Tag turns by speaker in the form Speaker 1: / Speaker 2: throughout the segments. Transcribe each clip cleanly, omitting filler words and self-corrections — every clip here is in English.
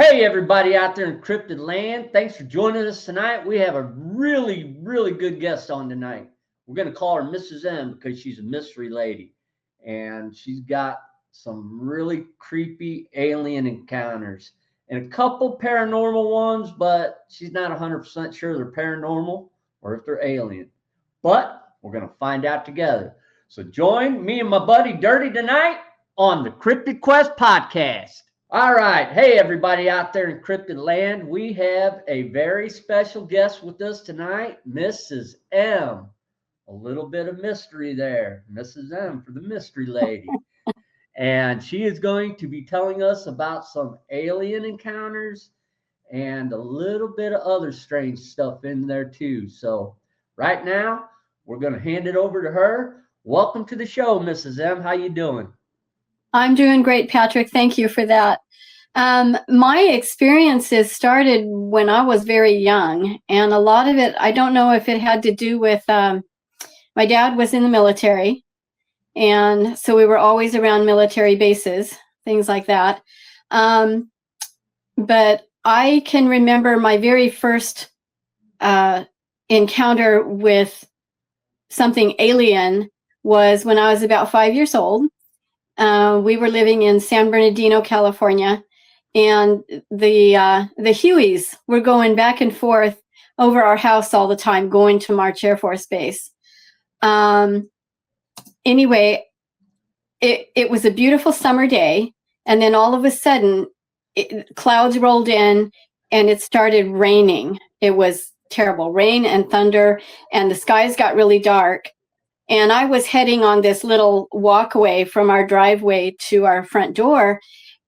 Speaker 1: Hey, everybody out there in Cryptid Land. Thanks for joining us tonight. We have a really, really good guest on tonight. We're going to call her Mrs. M because she's a mystery lady. And she's got some really creepy alien encounters and a couple paranormal ones, but she's not 100% sure they're paranormal or if they're alien. But we're going to find out together. So join me and my buddy Dirty tonight on the Cryptid Quest Podcast. All right. Hey, everybody out there in Cryptid Land. We have a very special guest with us tonight, Mrs. M. A little bit of mystery there. Mrs. M for the mystery lady. And she is going to be telling us about some alien encounters and a little bit of other strange stuff in there too. So right now, we're going to hand it over to her. Welcome to the show, Mrs. M. How you doing?
Speaker 2: I'm doing great, Patrick. Thank you for that. My experiences started when I was very young, and a lot of it, I don't know if it had to do with, my dad was in the military, and so we were always around military bases, things like that. But I can remember my very first encounter with something alien was when I was about 5 years old. We were living in San Bernardino, California, and the Hueys were going back and forth over our house all the time, going to March Air Force Base. Anyway, it was a beautiful summer day, and then all of a sudden, clouds rolled in, and it started raining. It was terrible, rain and thunder, and the skies got really dark. And I was heading on this little walkway from our driveway to our front door.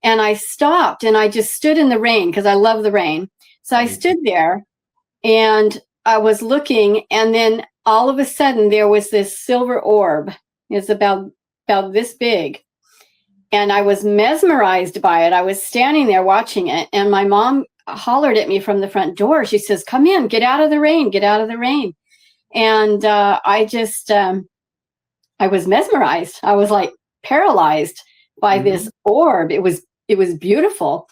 Speaker 2: And I stopped and I just stood in the rain because I love the rain. So I stood there and I was looking. And then all of a sudden there was this silver orb. It's about this big. And I was mesmerized by it. I was standing there watching it. And my mom hollered at me from the front door. She says, "Come in, get out of the rain, get out of the rain." And I just, I was mesmerized. I was like paralyzed by this orb. It was beautiful.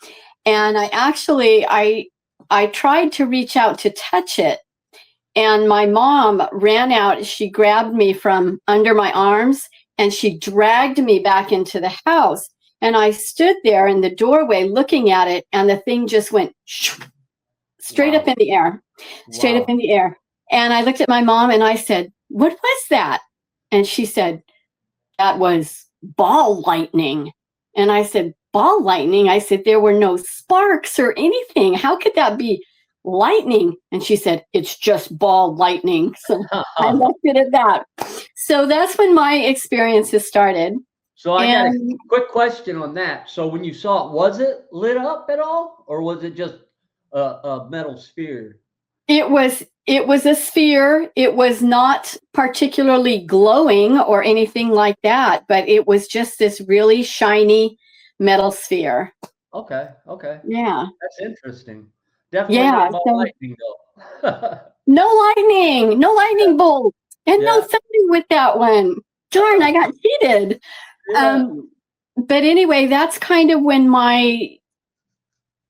Speaker 2: And I tried to reach out to touch it. And my mom ran out. She grabbed me from under my arms and she dragged me back into the house. And I stood there in the doorway looking at it. And the thing just went straight up in the air, straight up in the air. And I looked at my mom and I said, "What was that?" And she said, "That was ball lightning." And I said, "Ball lightning?" I said, "There were no sparks or anything. How could that be lightning?" And she said, "It's just ball lightning." So I left it at that. So that's when my experiences started.
Speaker 1: So I got a quick question on that. So when you saw it, was it lit up at all? Or was it just a metal sphere?
Speaker 2: It was a sphere. It was not particularly glowing or anything like that, but it was just this really shiny metal sphere.
Speaker 1: Okay.
Speaker 2: Yeah.
Speaker 1: That's interesting. Definitely not lightning though.
Speaker 2: No lightning bolt, and no thunder with that one. Darn, I got cheated. Yeah. But anyway, that's kind of when my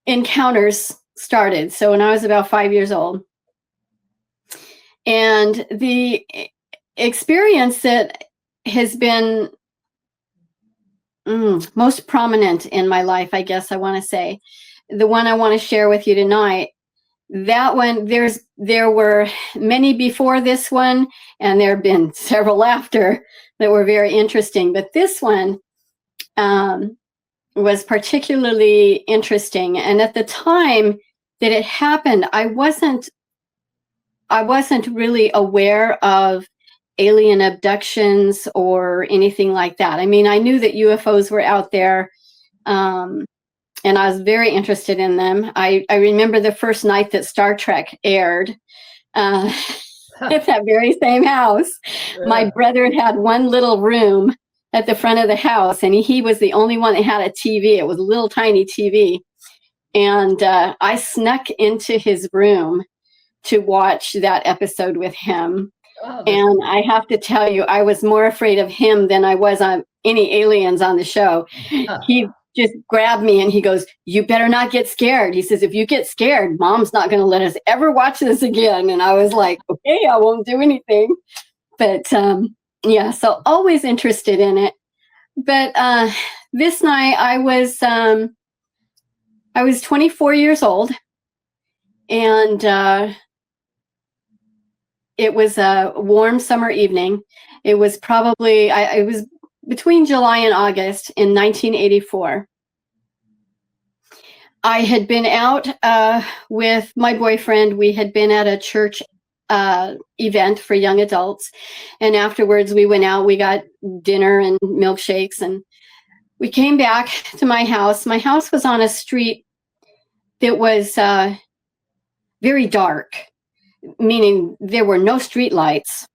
Speaker 2: encounters started. So when I was about 5 years old. And the experience that has been most prominent in my life, I guess I want to say, the one I want to share with you tonight, that one, there were many before this one, and there have been several after that were very interesting. But this one was particularly interesting. And at the time that it happened, I wasn't really aware of alien abductions or anything like that. I mean, I knew that UFOs were out there, and I was very interested in them. I remember the first night that Star Trek aired at that very same house. Yeah. My brother had one little room at the front of the house, and he was the only one that had a TV. It was a little tiny TV. And I snuck into his room to watch that episode with him. Oh, and I have to tell you, I was more afraid of him than I was on any aliens on the show. just grabbed me and he goes, "You better not get scared." He says, "If you get scared, Mom's not going to let us ever watch this again." And I was like, "Okay, I won't do anything." But yeah, so always interested in it. But this night I was 24 years old, and it was a warm summer evening. It was probably it was between July and August in 1984. I had been out with my boyfriend. We had been at a church event for young adults, and afterwards we went out. We got dinner and milkshakes, and we came back to my house. My house was on a street that was very dark, meaning there were no street lights.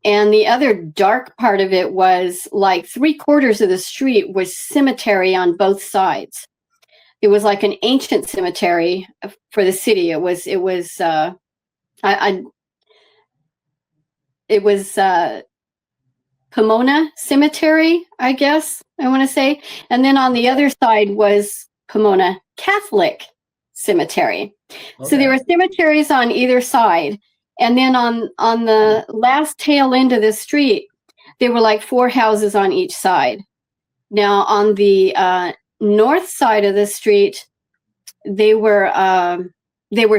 Speaker 2: And the other dark part of it was like 3/4 of the street was cemetery on both sides. It was like an ancient cemetery for the city. It was Pomona Cemetery, I guess I want to say. And then on the other side was Pomona Catholic Cemetery. Okay. So there were cemeteries on either side. And then on the last tail end of the street, there were like 4 houses on each side. Now on the north side of the street, they were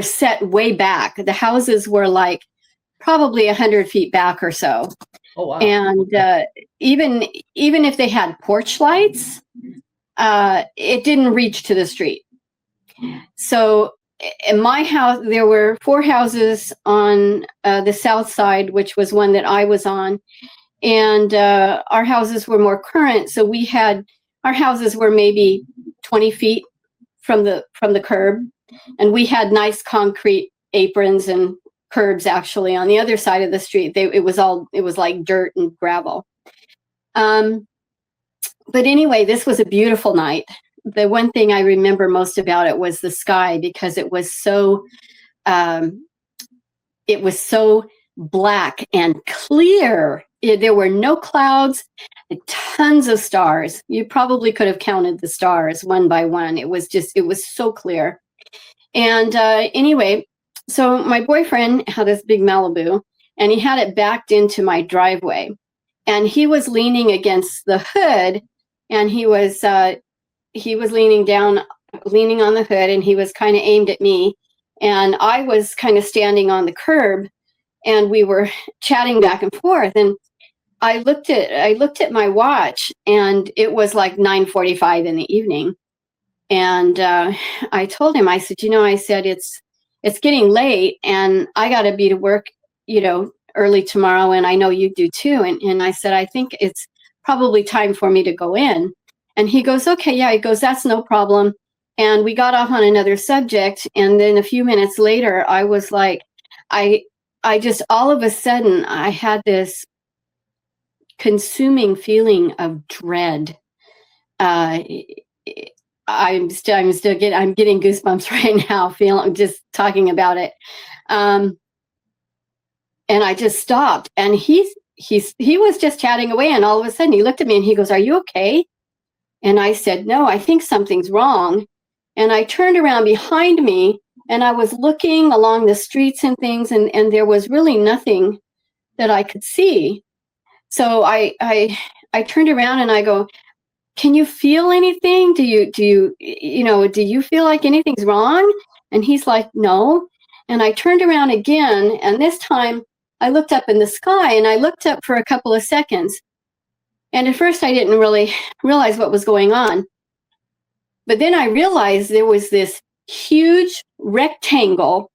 Speaker 2: set way back. The houses were like probably 100 feet back or so.
Speaker 1: Oh wow!
Speaker 2: And even if they had porch lights, it didn't reach to the street. So in my house, there were 4 houses on the south side, which was one that I was on, and our houses were more current. So our houses were maybe 20 feet from the curb, and we had nice concrete aprons and curbs actually on the other side of the street. It was like dirt and gravel. But anyway, this was a beautiful night. The one thing I remember most about it was the sky, because it was so black and clear. There were no clouds, tons of stars. You probably could have counted the stars one by one. It was so clear. And anyway, so my boyfriend had this big Malibu, and he had it backed into my driveway, and he was leaning against the hood, and he was leaning on the hood, and he was kind of aimed at me, and I was kind of standing on the curb, and we were chatting back and forth. And I looked at my watch, and it was like 9:45 in the evening. And I told him, I said, it's getting late, and I got to be to work, early tomorrow, and I know you do too. And I said, I think it's probably time for me to go in. And he goes, okay, yeah. He goes, that's no problem. And we got off on another subject. And then a few minutes later, I was like, I just, all of a sudden, I had this consuming feeling of dread. I'm getting goosebumps right now, just talking about it. And I just stopped, and he was just chatting away, and all of a sudden he looked at me and he goes, "Are you okay?" And I said, "No, I think something's wrong." And I turned around behind me, and I was looking along the streets and things, and there was really nothing that I could see. So I turned around and I go, "Can you feel anything? Do you feel like anything's wrong?" And he's like, "No." And I turned around again, and this time I looked up in the sky, and I looked up for a couple of seconds. And at first I didn't really realize what was going on. But then I realized there was this huge rectangle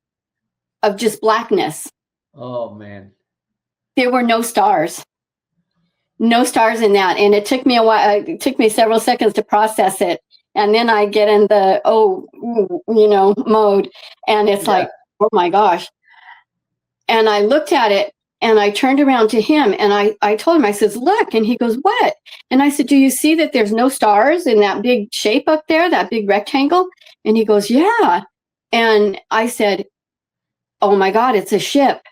Speaker 2: of just blackness.
Speaker 1: Oh man.
Speaker 2: There were no stars. No stars in that. And it took me a while. It took me several seconds to process it. And then I get in the, mode. And it's like, oh my gosh. And I looked at it, and I turned around to him, and I told him, I says, "Look." And he goes, "What?" And I said, "Do you see that there's no stars in that big shape up there, that big rectangle?" And he goes, "Yeah." And I said, "Oh my God, it's a ship."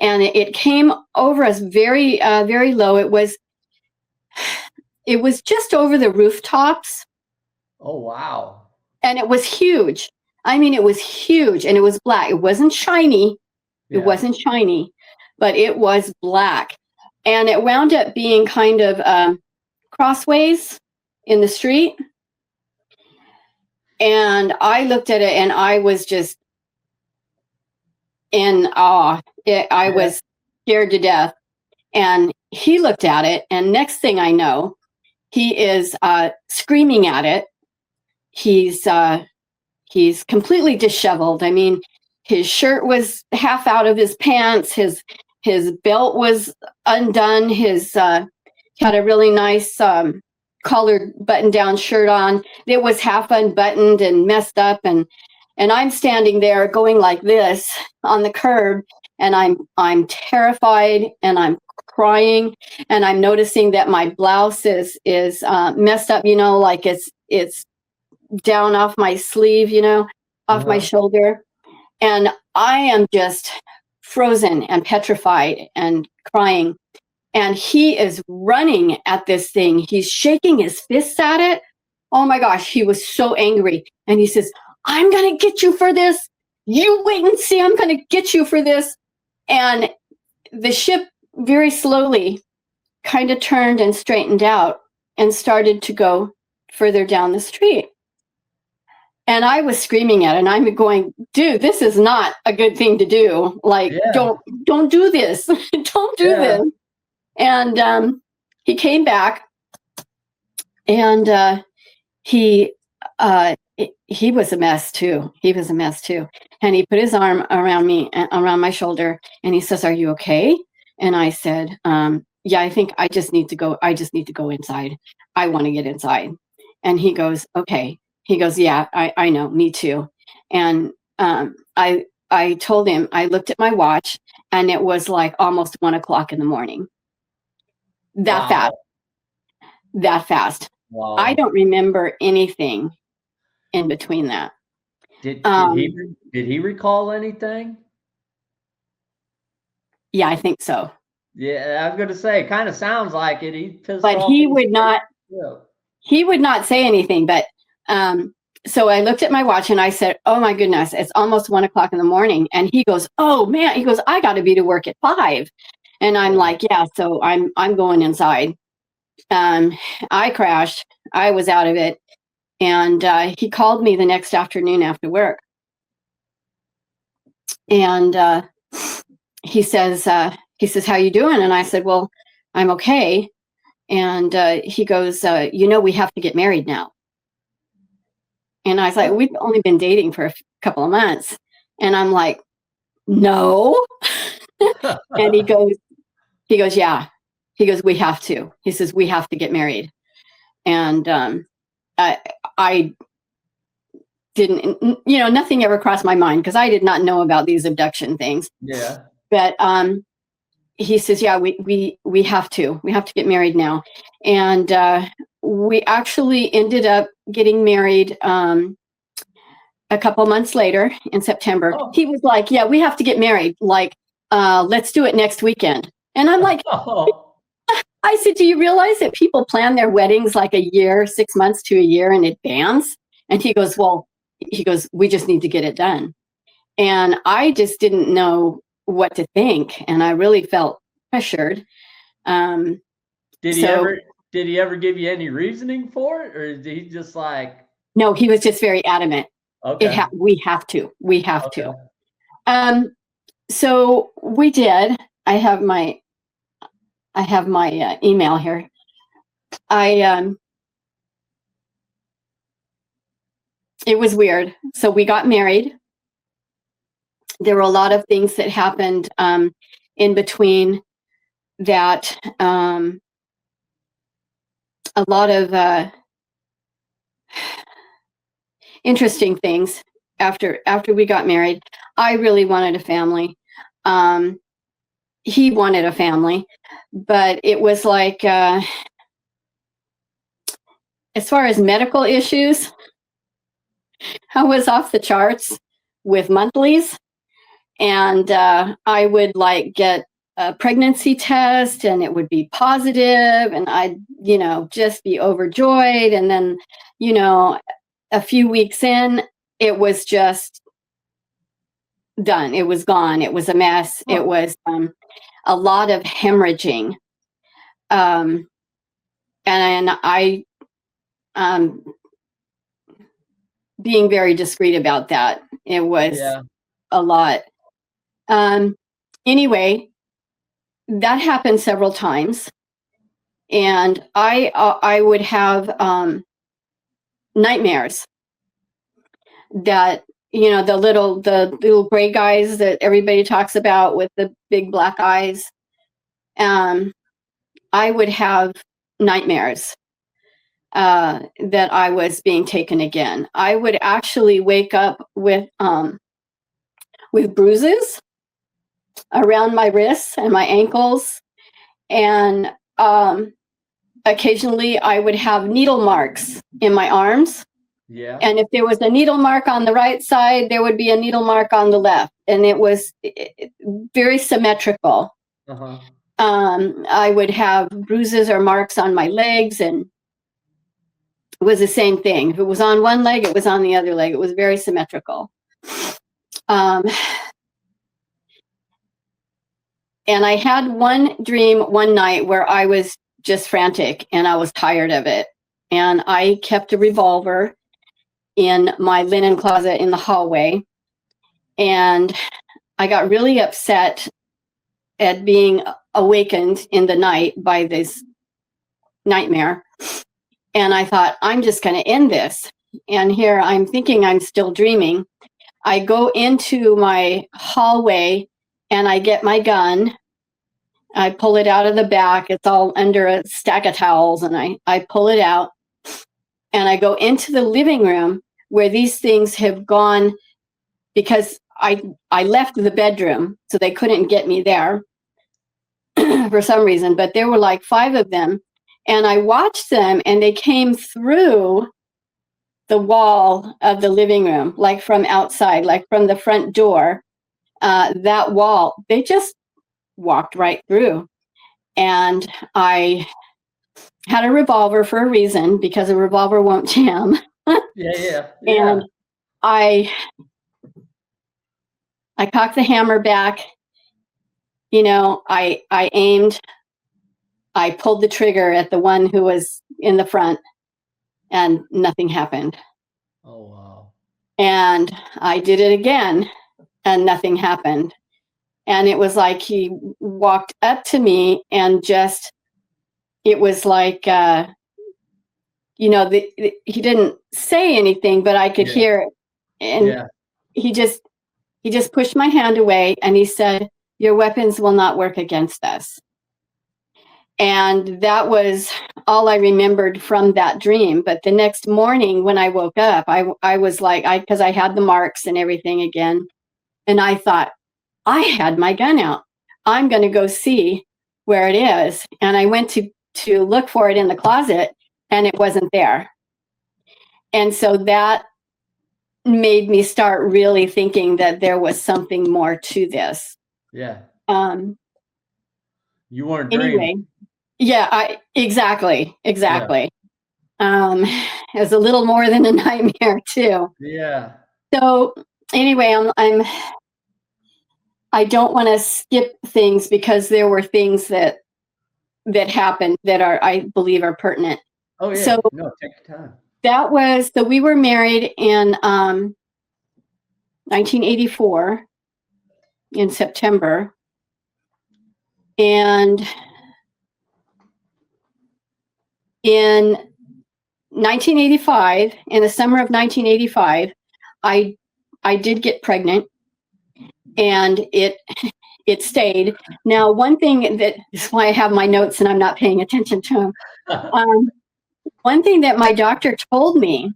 Speaker 2: And it came over us very, very low. It was just over the rooftops.
Speaker 1: Oh, wow.
Speaker 2: And it was huge. I mean, it was huge, and it was black. It wasn't shiny. It
Speaker 1: Yeah.
Speaker 2: wasn't shiny, but it was black. And it wound up being kind of crossways in the street. And I looked at it and I was just in awe. I was scared to death. And he looked at it, and next thing I know, he is screaming at it. He's completely disheveled. I mean, his shirt was half out of his pants. His belt was undone. His had a really nice collared button-down shirt on. It was half unbuttoned and messed up, and I'm standing there going like this on the curb, and I'm terrified, and I'm crying, and I'm noticing that my blouse is messed up. You know, like it's down off my sleeve, you know, off my shoulder. And I am just frozen and petrified and crying. And he is running at this thing. He's shaking his fists at it. Oh my gosh, he was so angry. And he says, "I'm going to get you for this. You wait and see. I'm going to get you for this." And the ship very slowly kind of turned and straightened out and started to go further down the street. And I was screaming at it, and I'm going, "Dude, this is not a good thing to do. Like, don't do this. Don't do this." And he came back, and he was a mess too. He was a mess too. And he put his arm around me, around my shoulder, and he says, "Are you okay?" And I said, "Yeah, I think I just need to go. I just need to go inside. I want to get inside." And he goes, "Okay." He goes, "Yeah, I know, me too." And I told him, I looked at my watch, and it was like almost 1:00 in the morning. That fast.
Speaker 1: Wow.
Speaker 2: I don't remember anything in between that.
Speaker 1: Did he recall anything?
Speaker 2: Yeah, I think so.
Speaker 1: Yeah, I was going to say, it kind of sounds like it. He pissed
Speaker 2: But
Speaker 1: off.
Speaker 2: he would not. He would not say anything. But so I looked at my watch and I said, "Oh my goodness, it's almost 1:00 in the morning." And he goes, "Oh man," he goes, "I got to be to work at 5." And I'm like, "Yeah." So I'm going inside. I crashed. I was out of it. And he called me the next afternoon after work. And he says, "How you doing?" And I said, "Well, I'm okay." And he goes, "We have to get married now." And I was like, "We've only been dating for a couple of months." And I'm like, "No." And he goes, "Yeah." He goes, "We have to." He says, "We have to get married." And I didn't, nothing ever crossed my mind because I did not know about these abduction things.
Speaker 1: Yeah.
Speaker 2: But he says, "Yeah, we have to. We have to get married now." And we actually ended up getting married a couple months later in September.
Speaker 1: Oh.
Speaker 2: He was like, "Yeah, we have to get married. Like, let's do it next weekend." And I'm like, I said, "Do you realize that people plan their weddings like a year, 6 months to a year in advance?" And he goes, "We just need to get it done." And I just didn't know what to think. And I really felt pressured.
Speaker 1: Did he ever give you any reasoning for it? Or did he just like?
Speaker 2: No, he was just very adamant.
Speaker 1: Okay.
Speaker 2: We have to. So we did. I have my email here. It was weird. So we got married. There were a lot of things that happened in between that. A lot of interesting things after we got married. I really wanted a family. He wanted a family, but it was like, as far as medical issues, I was off the charts with monthlies, and I would like get a pregnancy test and it would be positive, and I'd, just be overjoyed. And then, a few weeks in, it was just done. It was gone. It was a mess. It was a lot of hemorrhaging. And I, being very discreet about that, it was a lot. Anyway, that happened several times, and I would have nightmares that, the little gray guys that everybody talks about with the big black eyes. I would have nightmares that I was being taken again. I would actually wake up with bruises around my wrists and my ankles, and occasionally I would have needle marks in my arms.
Speaker 1: Yeah.
Speaker 2: And if there was a needle mark on the right side, there would be a needle mark on the left, and it was very symmetrical.
Speaker 1: Uh-huh.
Speaker 2: I would have bruises or marks on my legs, and it was the same thing. If it was on one leg, it was on the other leg. It was very symmetrical. And I had one dream one night where I was just frantic and I was tired of it. And I kept a revolver in my linen closet in the hallway. And I got really upset at being awakened in the night by this nightmare. And I thought, I'm just going to end this. And here I'm thinking I'm still dreaming. I go into my hallway and I get my gun. I pull it out of the back. It's all under a stack of towels. And I pull it out and I go into the living room where these things have gone, because I left the bedroom, so they couldn't get me there for some reason. But there were like 5 of them. And I watched them, and they came through the wall of the living room, like from outside, like from the front door, that wall. They just walked right through. And I had a revolver for a reason, because a revolver won't jam.
Speaker 1: Yeah.
Speaker 2: And I cocked the hammer back. I aimed. I pulled the trigger at the one who was in the front, and nothing happened.
Speaker 1: Oh, wow.
Speaker 2: And I did it again, and nothing happened. And it was like he walked up to me and just, it was like, he didn't say anything, but I could hear it. And he just pushed my hand away, and he said, "Your weapons will not work against us." And that was all I remembered from that dream. But the next morning when I woke up, I was like, because I had the marks and everything again. And I thought, I had my gun out. I'm going to go see where it is. And I went to look for it in the closet, and it wasn't there. And so that made me start really thinking that there was something more to this.
Speaker 1: Yeah. You weren't
Speaker 2: anyway,
Speaker 1: dreaming.
Speaker 2: Yeah, exactly. Yeah. It was a little more than a nightmare too.
Speaker 1: Yeah.
Speaker 2: So anyway, I don't want to skip things, because there were things that happened that I believe are pertinent.
Speaker 1: Oh yeah.
Speaker 2: So
Speaker 1: no, take your time.
Speaker 2: So we were married in 1984 in September, and in 1985, in the summer of 1985, I did get pregnant, and it stayed. Now, one thing that is why I have my notes and I'm not paying attention to them. One thing that my doctor told me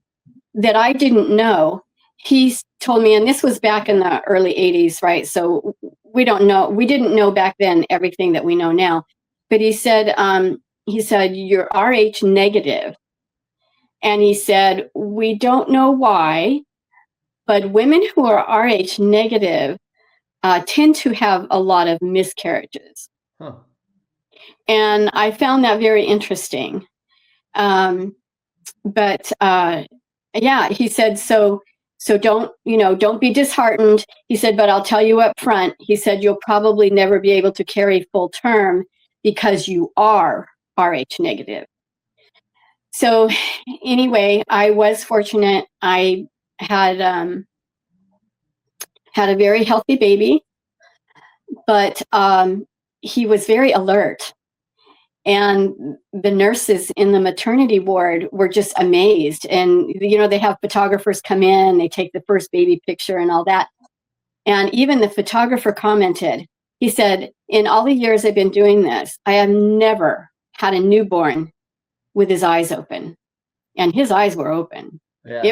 Speaker 2: that I didn't know, he told me, and this was back in the early 80s, right? So we didn't know back then everything that we know now. But he said, "You're Rh negative." And he said, "We don't know why, but women who are Rh negative tend to have a lot of miscarriages."
Speaker 1: Huh.
Speaker 2: And I found that very interesting. But yeah, he said, so don't be disheartened. He said, but I'll tell you up front, he said, you'll probably never be able to carry full term because you are Rh negative. So anyway, I was fortunate. I had a very healthy baby, but he was very alert. And the nurses in the maternity ward were just amazed. And, they have photographers come in, they take the first baby picture and all that. And even the photographer commented, he said, in all the years I've been doing this, I have never had a newborn with his eyes open. And his eyes were open.
Speaker 1: Yeah.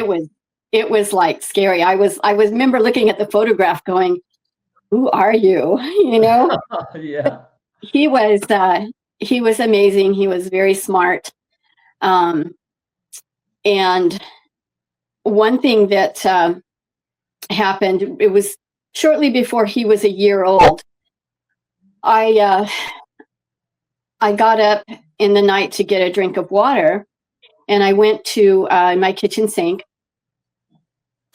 Speaker 2: It was like scary. I remember looking at the photograph going, who are you?
Speaker 1: Yeah.
Speaker 2: He was amazing. He was very smart. And one thing that happened, it was shortly before he was a year old. I got up in the night to get a drink of water, and I went to my kitchen sink,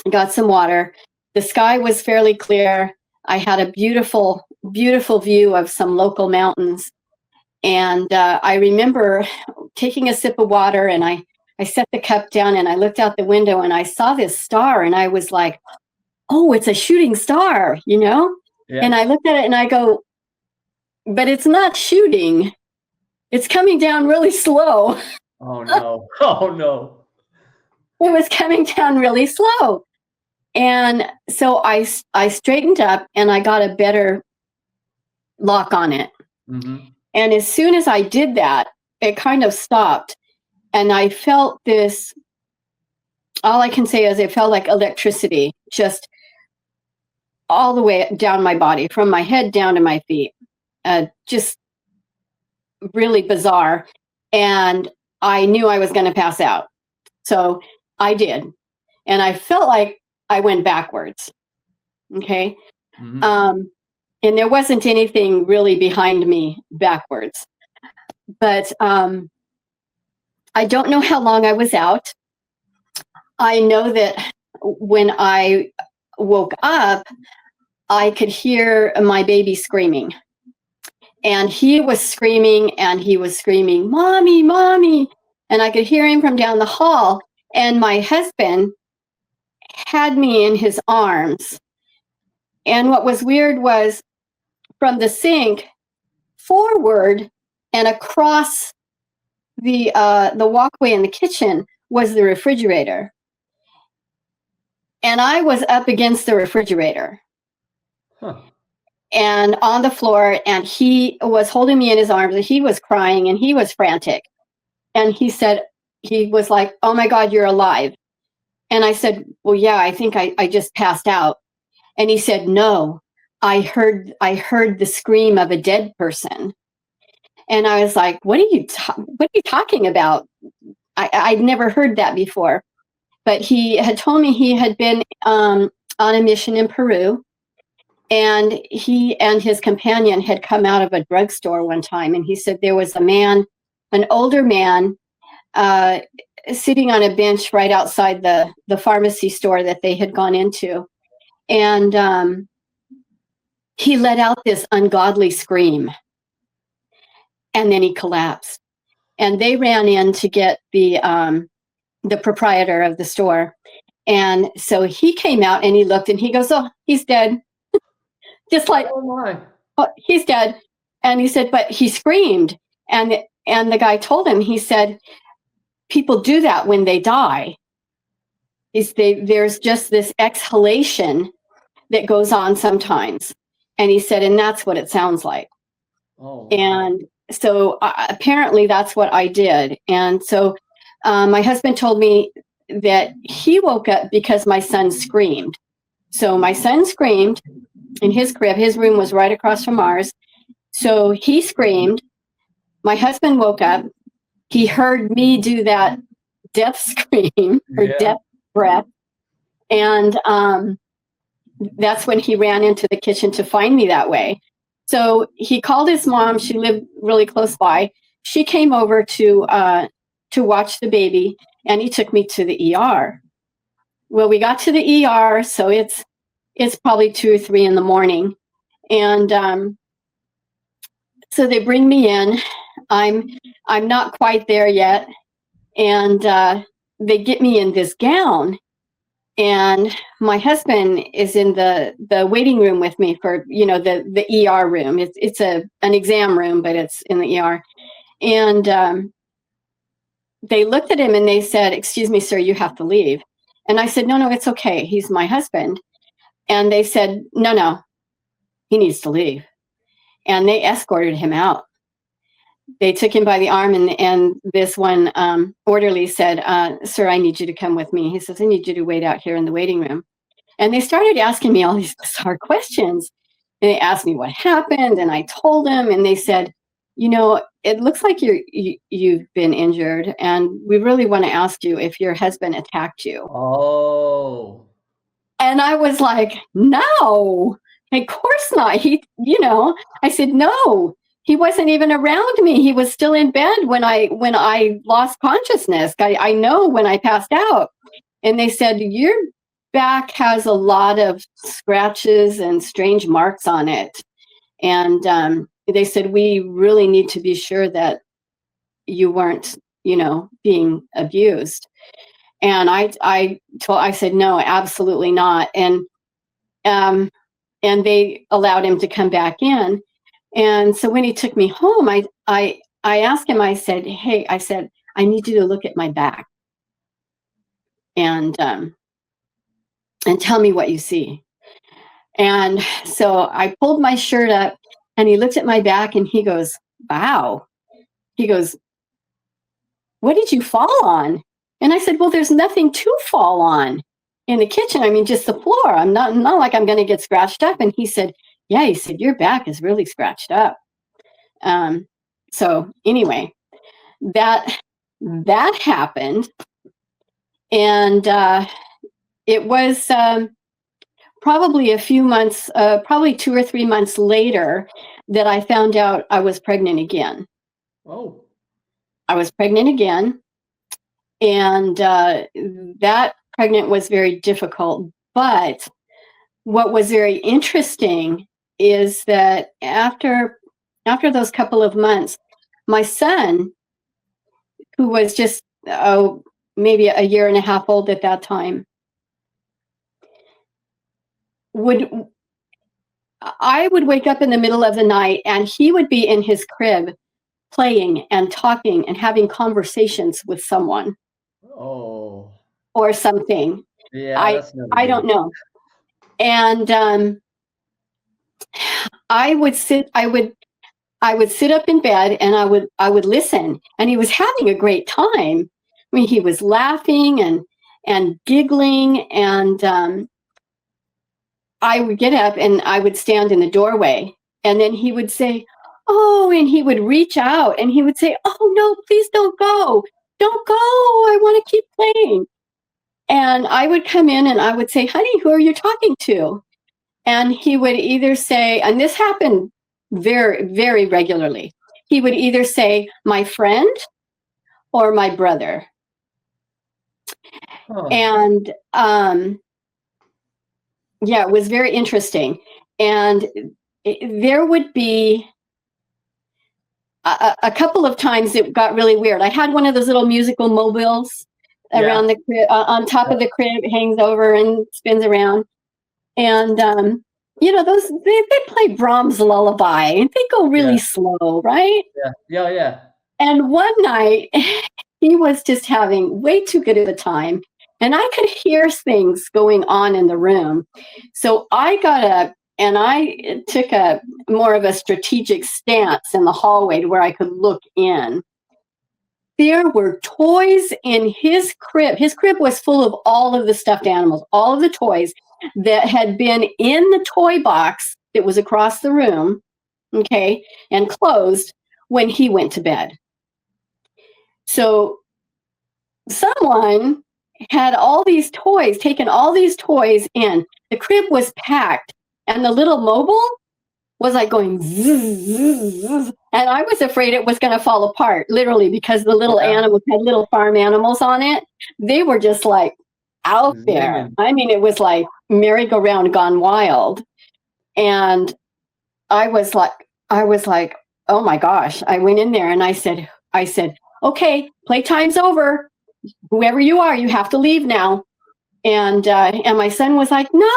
Speaker 2: got some water. The sky was fairly clear. I had a beautiful, beautiful view of some local mountains. And I remember taking a sip of water, and I set the cup down and I looked out the window and I saw this star, and I was like, oh, it's a shooting star, Yeah. And I looked at it and I go, but it's not shooting. It's coming down really slow.
Speaker 1: Oh, no. Oh, no.
Speaker 2: It was coming down really slow. And so I straightened up and I got a better lock on it.
Speaker 1: Mm-hmm.
Speaker 2: And as soon as I did that, it kind of stopped. And I felt this, all I can say is it felt like electricity, just all the way down my body, from my head down to my feet. Just really bizarre. And I knew I was going to pass out. So I did. And I felt like I went backwards. Okay.
Speaker 1: Mm-hmm.
Speaker 2: And there wasn't anything really behind me backwards. But I don't know how long I was out. I know that when I woke up, I could hear my baby screaming. And he was screaming, Mommy, Mommy. And I could hear him from down the hall. And my husband had me in his arms. And what was weird was from the sink forward and across the walkway in the kitchen was the refrigerator. And I was up against the refrigerator.
Speaker 1: Huh.
Speaker 2: And on the floor, and he was holding me in his arms, and he was crying and he was frantic. And he was like, oh my God, you're alive. And I said, well, yeah, I think I just passed out. And he said, no, I heard the scream of a dead person. And I was like, what are you talking about? I'd never heard that before. But he had told me he had been on a mission in Peru. And he and his companion had come out of a drugstore one time. And he said there was an older man, sitting on a bench right outside the pharmacy store that they had gone into. And he let out this ungodly scream. And then he collapsed. And they ran in to get the proprietor of the store. And so he came out and he looked and he goes, oh, he's dead. Just like,
Speaker 1: oh my,
Speaker 2: oh, he's dead. And he said, but he screamed. And the guy told him, he said, people do that when they die. There's just this exhalation that goes on sometimes. And he said, and that's what it sounds like.
Speaker 1: Oh.
Speaker 2: And so apparently that's what I did. And so my husband told me that he woke up because my son screamed. So my son screamed in his crib. His room was right across from ours. So he screamed. My husband woke up. He heard me do that death scream or death breath. And that's when he ran into the kitchen to find me that way. So he called his mom. She lived really close by. She came over to watch the baby, and he took me to the ER. Well, we got to the ER, so it's probably 2 or 3 in the morning, and so they bring me in. I'm not quite there yet, and they get me in this gown, and my husband is in the waiting room with me for, the ER room. It's an exam room, but it's in the ER. And they looked at him and they said, "Excuse me, sir, you have to leave." And I said, No, it's okay. He's my husband. And they said, No, he needs to leave. And they escorted him out. They took him by the arm, and this one orderly said, "Sir, I need you to come with me." He says, "I need you to wait out here in the waiting room." And they started asking me all these bizarre questions. And they asked me what happened, and I told them, and they said, "It looks like you've been injured, and we really want to ask you if your husband attacked you."
Speaker 1: Oh.
Speaker 2: And I was like, "No, of course not." I said, "No, he wasn't even around me. He was still in bed when I lost consciousness. I know when I passed out." And they said, "Your back has a lot of scratches and strange marks on it." And they said, "We really need to be sure that you weren't, being abused." And I said, "No, absolutely not." And they allowed him to come back in. And so when he took me home, I asked him, I said, "Hey," I said, "I need you to look at my back and tell me what you see." And so I pulled my shirt up, and he looked at my back, and he goes, "Wow." He goes, "What did you fall on?" And I said, "Well, there's nothing to fall on in the kitchen. I mean, just the floor. I'm not like I'm going to get scratched up." And he said, "Yeah," he said, "your back is really scratched up." So anyway, that happened. And it was probably a few months, probably 2 or 3 months later, that I found out I was pregnant again.
Speaker 1: Oh.
Speaker 2: I was pregnant again. And that pregnant was very difficult. But what was very interesting is that after those couple of months, my son, who was just maybe a year and a half old at that time, I would wake up in the middle of the night, and he would be in his crib playing and talking and having conversations with someone.
Speaker 1: Oh.
Speaker 2: Or something.
Speaker 1: Yeah, that's never
Speaker 2: I
Speaker 1: good.
Speaker 2: don't know. And I would sit up in bed, and I would listen, and he was having a great time. I mean, he was laughing and giggling, and I would get up and I would stand in the doorway, and then he would say, "Oh," and he would reach out and he would say, "Oh no, please don't go. Don't go. I want to keep playing." And I would come in and I would say, "Honey, who are you talking to?" And he would either say, and this happened very, very regularly, he would either say, "My friend," or "My brother."
Speaker 1: Huh.
Speaker 2: And yeah, it was very interesting. And there would be a couple of times it got really weird. I had one of those little musical mobiles around the crib, on top of the crib, it hangs over and spins around. And those they play Brahms' Lullaby, and they go really slow, right?
Speaker 1: Yeah.
Speaker 2: And one night he was just having way too good of a time, and I could hear things going on in the room. So I got up and I took a more of a strategic stance in the hallway to where I could look in. There were toys in his crib. His crib was full of all of the stuffed animals, all of the toys that had been in the toy box that was across the room, okay, and closed when he went to bed. So someone had all these toys, taken all these toys in. The crib was packed, and the little mobile was like going zzz, zzz, zzz. And I was afraid it was going to fall apart, literally, because the little animals had little farm animals on it. They were just like out there. I mean, it was like merry-go-round gone wild. And I was like, oh my gosh. I went in there and I said, okay, playtime's over. Whoever you are, you have to leave now. And my son was like, no,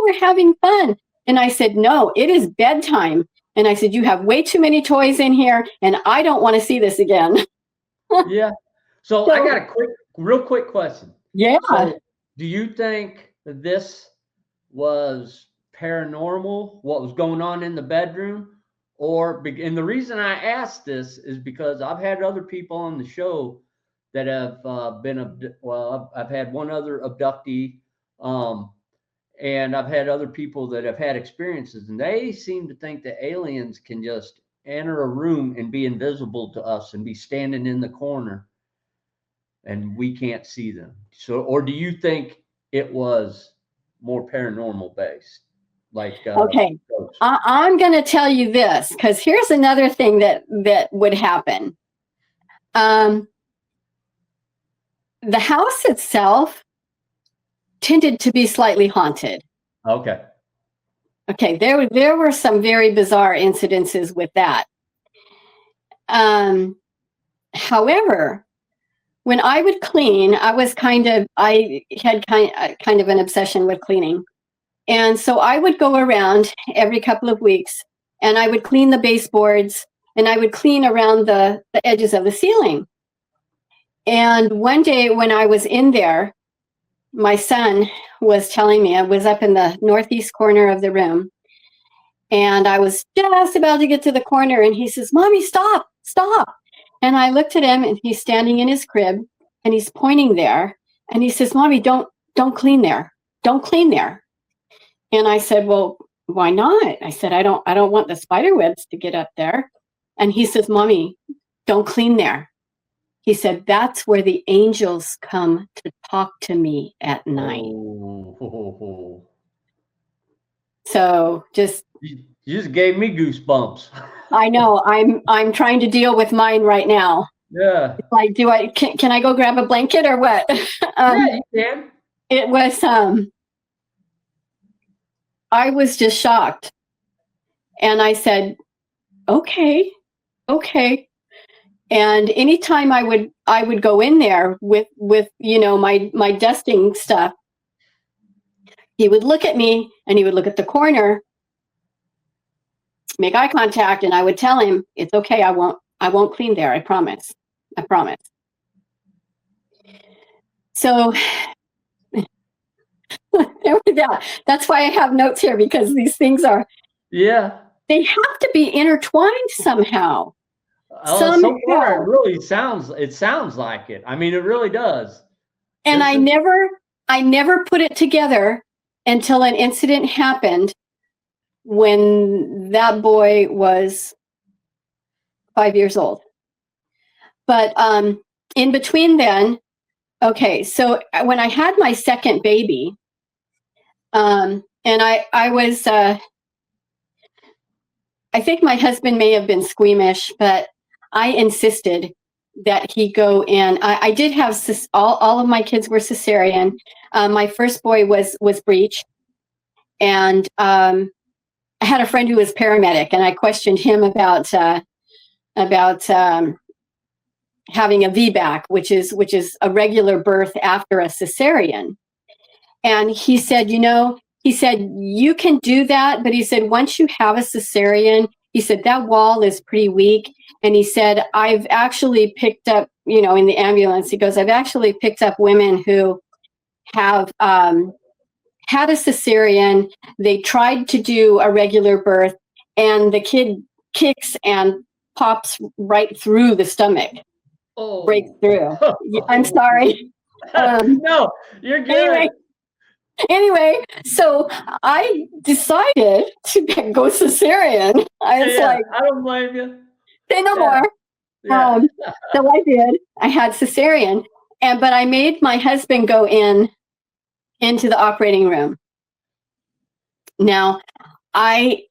Speaker 2: we're having fun. And I said, no, it is bedtime. And I said, you have way too many toys in here, and I don't want to see this again.
Speaker 1: Yeah. So I got a real quick question.
Speaker 2: Yeah.
Speaker 1: So do you think that this was paranormal, what was going on in the bedroom? And the reason I asked this is because I've had other people on the show that have I've had one other abductee, and I've had other people that have had experiences, and they seem to think that aliens can just enter a room and be invisible to us and be standing in the corner and we can't see them. So, or do you think it was more paranormal based? Like,
Speaker 2: okay, I'm going to tell you this, because here's another thing that would happen. The house itself tended to be slightly haunted.
Speaker 1: Okay.
Speaker 2: There were some very bizarre incidences with that. However, when I would clean, I had kind of an obsession with cleaning. And so I would go around every couple of weeks and I would clean the baseboards and I would clean around the edges of the ceiling. And one day when I was in there, my son was telling me, I was up in the northeast corner of the room, and I was just about to get to the corner, and he says, Mommy, stop. And I looked at him, and he's standing in his crib, and he's pointing there, and he says, Mommy, don't clean there. Don't clean there. And I said, well, why not? I said, I don't want the spider webs to get up there. And he says, Mommy, don't clean there. He said, that's where the angels come to talk to me at night.
Speaker 1: Oh.
Speaker 2: So
Speaker 1: you just gave me goosebumps.
Speaker 2: I know. I'm trying to deal with mine right now.
Speaker 1: Yeah.
Speaker 2: Like, can I go grab a blanket or what?
Speaker 1: Yeah, you can.
Speaker 2: It was I was just shocked. And I said, okay. And anytime I would go in there with my dusting stuff, he would look at me and he would look at the corner, make eye contact, and I would tell him, it's okay, I won't clean there, I promise. So that's why I have notes here, because these things they have to be intertwined somehow.
Speaker 1: So far, it really sounds like it. I mean, it really does.
Speaker 2: And I never put it together until an incident happened when that boy was 5 years old. But in between then, okay, so when I had my second baby, and I was, I think my husband may have been squeamish, but I insisted that he go in. I did have all of my kids were cesarean. My first boy was breech, and I had a friend who was paramedic, and I questioned him about having a VBAC, which is a regular birth after a cesarean. And he said, you can do that, but he said, once you have a cesarean, he said, that wall is pretty weak. And he said, I've actually picked up, in the ambulance, he goes, I've actually picked up women who have had a cesarean. They tried to do a regular birth, and the kid kicks and pops right through the stomach.
Speaker 1: Oh.
Speaker 2: Breaks through. I'm sorry.
Speaker 1: No, you're good.
Speaker 2: Anyway, so I decided to go cesarean. I was like,
Speaker 1: I don't blame you.
Speaker 2: Say no more.
Speaker 1: Yeah.
Speaker 2: So I did. I had cesarean, but I made my husband go into the operating room. Now, I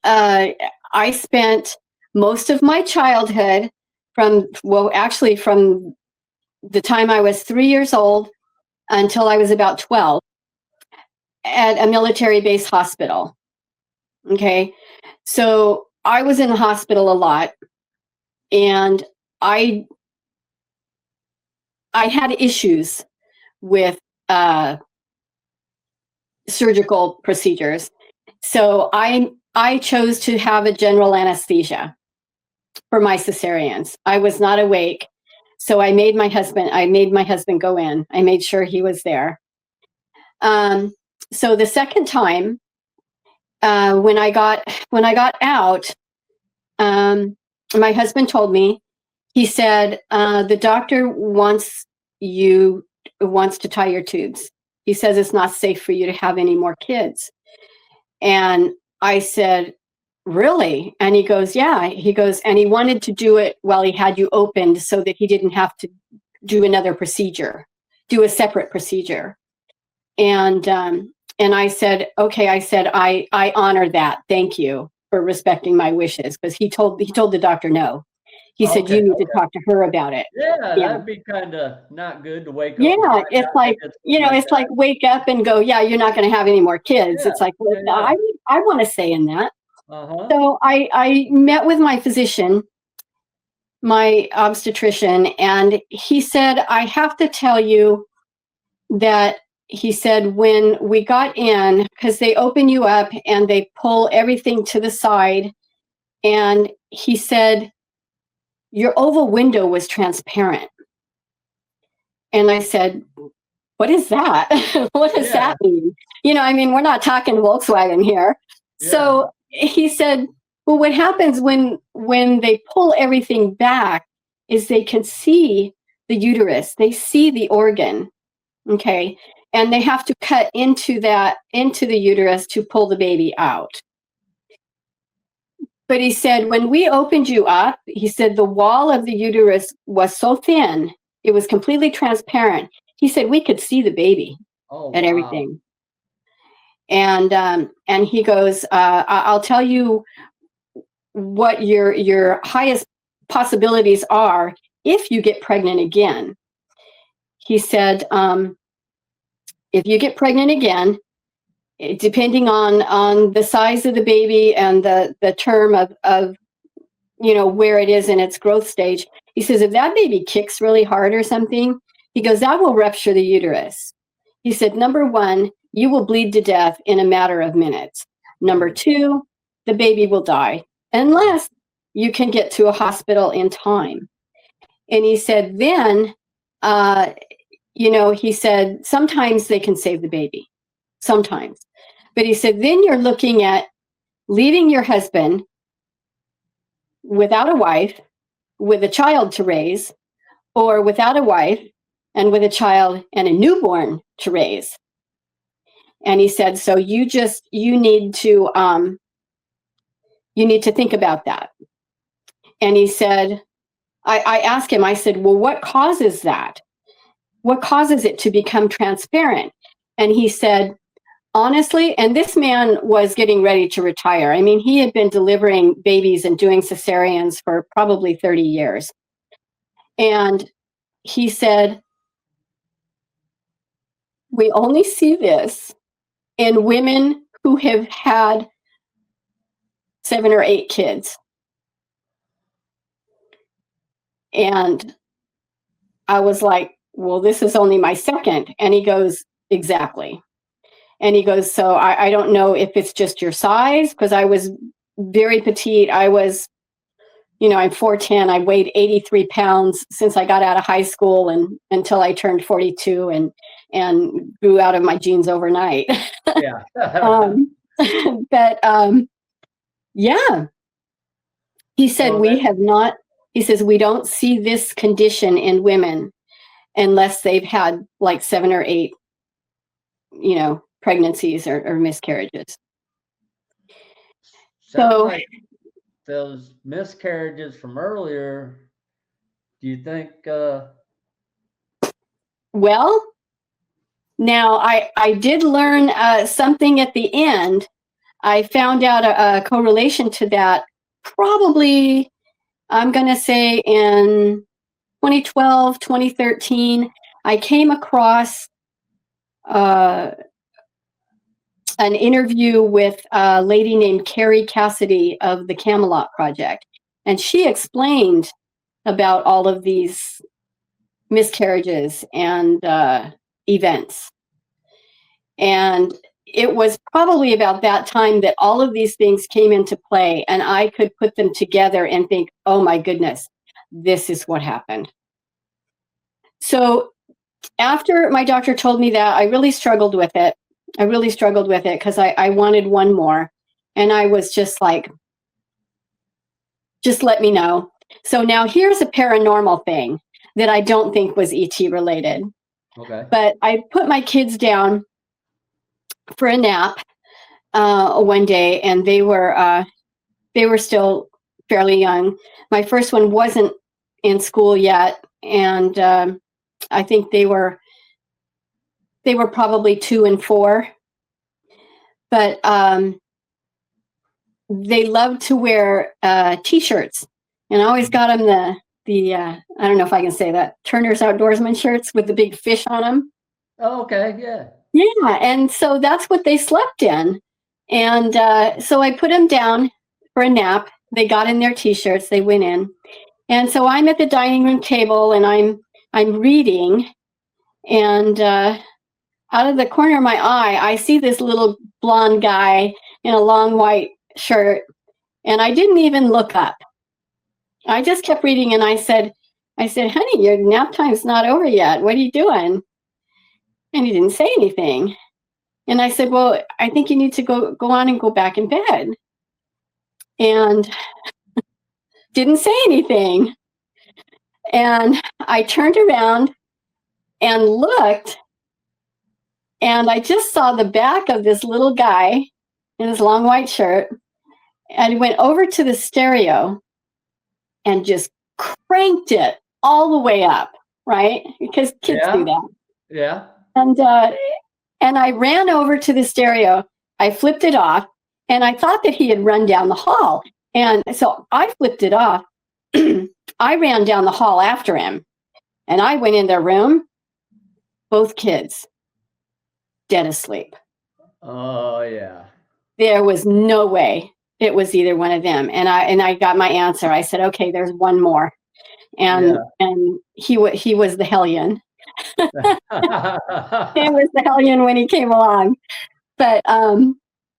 Speaker 2: spent most of my childhood from the time I was 3 years old until I was about 12 at a military base hospital. Okay. So I was in the hospital a lot, and I had issues with surgical procedures. So I chose to have a general anesthesia for my cesareans. I was not awake. So I made my husband go in. I made sure he was there. So the second time, when I got out, my husband told me, he said, the doctor wants to tie your tubes. He says it's not safe for you to have any more kids. And I said, really? And he goes, yeah. He goes, and he wanted to do it while he had you opened so that he didn't have to do another procedure, do a separate procedure. And I said, okay. I said, I honor that. Thank you for respecting my wishes. Because he told the doctor no. He said, you need to talk to her about it.
Speaker 1: Yeah, that'd be kind of not good to wake up.
Speaker 2: Yeah, it's like, it's like wake up and go, yeah, you're not going to have any more kids. It's like, well, I want to say in that. So I met with my physician, my obstetrician, and he said, I have to tell you that, he said, when we got in, because they open you up and they pull everything to the side, and he said, your oval window was transparent. And I said, what is that? What does that mean? I mean, we're not talking Volkswagen here. Yeah. So he said, well, what happens when they pull everything back is they can see the uterus, they see the organ, okay? And they have to cut into the uterus to pull the baby out. But he said, when we opened you up, he said, the wall of the uterus was so thin, it was completely transparent. He said, we could see the baby and everything. And he goes, I'll tell you what your highest possibilities are if you get pregnant again. He said, if you get pregnant again, depending on the size of the baby and the term of where it is in its growth stage, he says, if that baby kicks really hard or something, he goes, that will rupture the uterus. He said, number one, you will bleed to death in a matter of minutes. Number two, the baby will die unless you can get to a hospital in time. And he said, then, he said, sometimes they can save the baby, sometimes. But he said, then you're looking at leaving your husband without a wife, with a child to raise, or without a wife and with a child and a newborn to raise. And he said, so you need to think about that. And he said, I asked him, I said, well, what causes that? What causes it to become transparent? And he said, honestly, and this man was getting ready to retire. I mean, he had been delivering babies and doing cesareans for probably 30 years. And he said, we only see this in women who have had 7 or 8 kids. And I was like, well, this is only my second. And he goes, exactly. And he goes, so I don't know if it's just your size, because I was very petite. I was, I'm 4'10". I weighed 83 pounds since I got out of high school and until I turned 42 and grew out of my jeans overnight. Yeah. Yeah. He said, he says, we don't see this condition in women unless they've had like 7 or 8, pregnancies or miscarriages. So
Speaker 1: like those miscarriages from earlier, do you think
Speaker 2: well, now I did learn something at the end I found out a correlation to that probably, I'm going to say in 2012, 2013, I came across an interview with a lady named Carrie Cassidy of the Camelot Project. And she explained about all of these miscarriages and events. And it was probably about that time that all of these things came into play, and I could put them together and think, oh my goodness, this is what happened. So after my doctor told me that, I really struggled with it. Because I wanted one more. And I was just like, just let me know. So now here's a paranormal thing that I don't think was ET related.
Speaker 1: Okay.
Speaker 2: But I put my kids down for a nap one day, and they were still fairly young. My first one wasn't in school yet, and I think they were probably 2 and 4. But they loved to wear T-shirts, and I always got them the I don't know if I can say that, Turner's Outdoorsman shirts with the big fish on them.
Speaker 1: Oh, okay, yeah.
Speaker 2: Yeah, and so that's what they slept in. And so I put them down for a nap. They got in their T-shirts. They went in. And so I'm at the dining room table, and I'm reading. And out of the corner of my eye, I see this little blonde guy in a long white shirt. And I didn't even look up. I just kept reading, and I said, honey, your nap time's not over yet. What are you doing? And he didn't say anything. And I said, well, I think you need to go on and go back in bed. And didn't say anything. And I turned around and looked, and I just saw the back of this little guy in his long white shirt. And he went over to the stereo and just cranked it all the way up, right? Because kids do that.
Speaker 1: Yeah.
Speaker 2: And I ran over to the stereo. I flipped it off, and I thought that he had run down the hall. And so I flipped it off. I ran down the hall after him, and I went in their room. Both kids dead asleep.
Speaker 1: Oh, yeah.
Speaker 2: There was no way it was either one of them. And I got my answer. I said, okay, there's one more. And he was the hellion. He was the hellion when he came along. But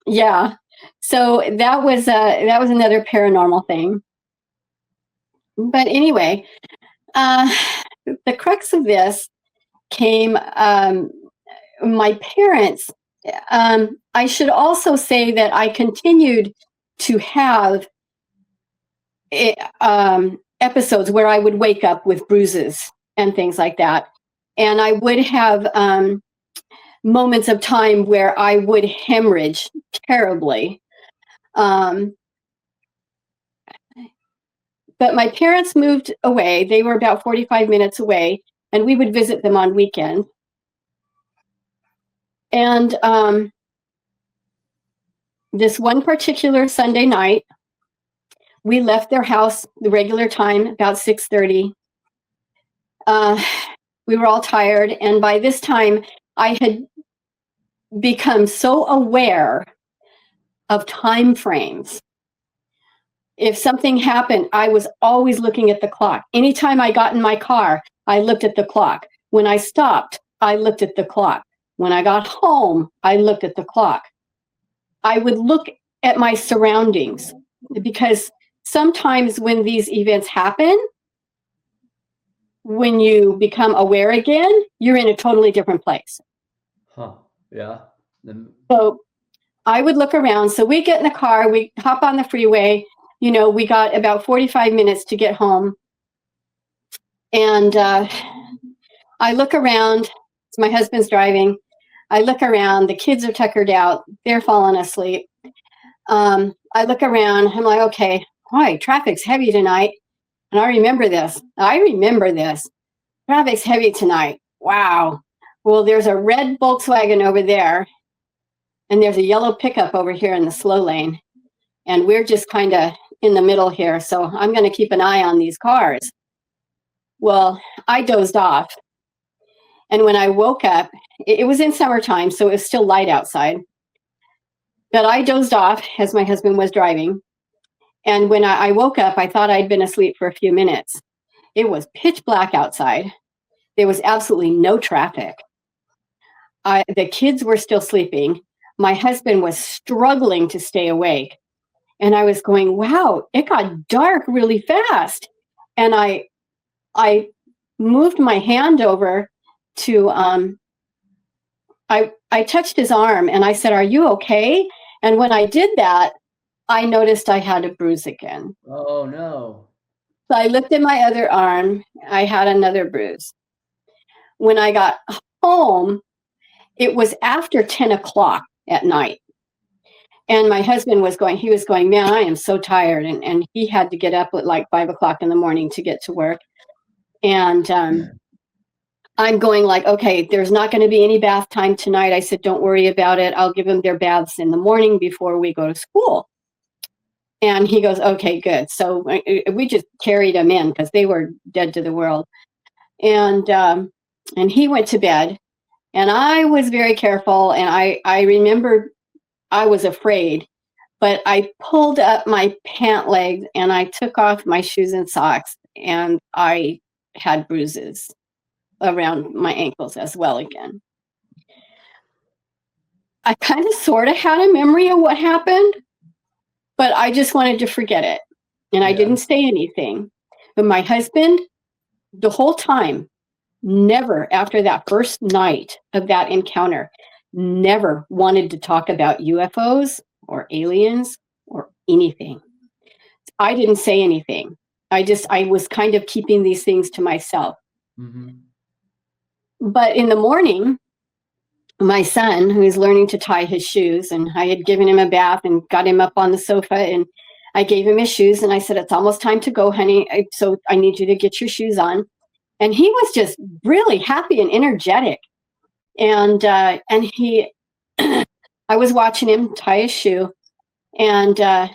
Speaker 2: yeah. So that was another paranormal thing. But anyway, the crux of this came, my parents. I should also say that I continued to have episodes where I would wake up with bruises and things like that. And I would have moments of time where I would hemorrhage terribly. But my parents moved away. They were about 45 minutes away, and we would visit them on weekends. And this one particular Sunday night, we left their house the regular time, about 6:30. We were all tired, and by this time, I had become so aware of time frames. If something happened, I was always looking at the clock. Anytime I got in my car, I looked at the clock. When I stopped, I looked at the clock. When I got home, I looked at the clock. I would look at my surroundings, because sometimes when these events happen, when you become aware again, you're in a totally different place.
Speaker 1: Huh. Yeah.
Speaker 2: So I would look around. So we get in the car, we hop on the freeway. You know, we got about 45 minutes to get home. And I look around. My husband's driving. I look around. The kids are tuckered out. They're falling asleep. I look around. I'm like, okay, boy, traffic's heavy tonight. And I remember this. Traffic's heavy tonight. Wow. Well, there's a red Volkswagen over there. and there's a yellow pickup over here in the slow lane, and we're just kind of in the middle here. So I'm going to keep an eye on these cars. Well, I dozed off. And when I woke up, it was in summertime, so it was still light outside. But I dozed off as my husband was driving. And when I woke up, I thought I'd been asleep for a few minutes. It was pitch black outside. There was absolutely no traffic. The kids were still sleeping. My husband was struggling to stay awake. And I was going, wow, it got dark really fast. And I moved my hand over to, I touched his arm and I said, are you okay? And when I did that, I noticed I had a bruise again.
Speaker 1: Oh, no.
Speaker 2: So I looked at my other arm. I had another bruise. When I got home, it was after 10 o'clock at night. And my husband was going, man, I am so tired. And he had to get up at like 5 o'clock in the morning to get to work. And I'm going like, okay, there's not going to be any bath time tonight. I said, don't worry about it. I'll give them their baths in the morning before we go to school. And he goes, okay, good. So we just carried them in because they were dead to the world. And he went to bed. And I was very careful. And I remember I was afraid, but I pulled up my pant legs and I took off my shoes and socks, and I had bruises around my ankles as well again. I kind of sort of had a memory of what happened, but I just wanted to forget it. And I didn't say anything. But my husband, the whole time, never, after that first night of that encounter, never wanted to talk about UFOs or aliens or anything. I didn't say anything. I was kind of keeping these things to myself.
Speaker 1: Mm-hmm.
Speaker 2: But in the morning, my son, who is learning to tie his shoes, and I had given him a bath and got him up on the sofa, and I gave him his shoes, and I said, it's almost time to go, honey. So I need you to get your shoes on. And he was just really happy and energetic. And he, I was watching him tie his shoe, and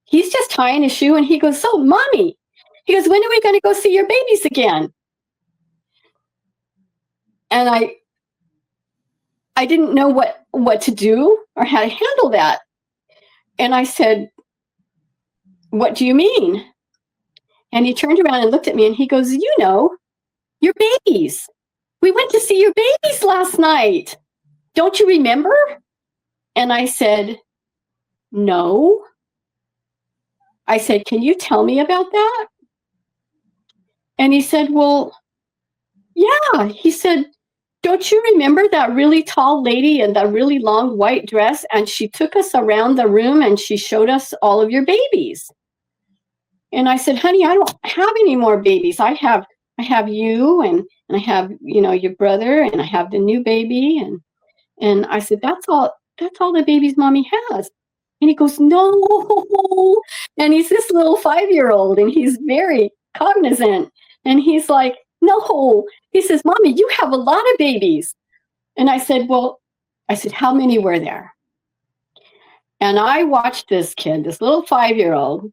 Speaker 2: he's just tying his shoe, and he goes, so mommy, he goes, when are we going to go see your babies again? And I didn't know what to do or how to handle that. And I said, what do you mean? And he turned around and looked at me, and he goes, you know, your babies. We went to see your babies last night. Don't you remember? And I said, no. I said, can you tell me about that? And he said, well, yeah. He said, don't you remember that really tall lady in that really long white dress? And she took us around the room and she showed us all of your babies. And I said, honey, I don't have any more babies. I have you, and I have, your brother, and I have the new baby. And I said, that's all the babies mommy has. And he goes, no. And he's this little 5-year-old, and he's very cognizant. And he's like, no. He says, mommy, you have a lot of babies. And I said, how many were there? And I watched this kid, this little 5-year-old,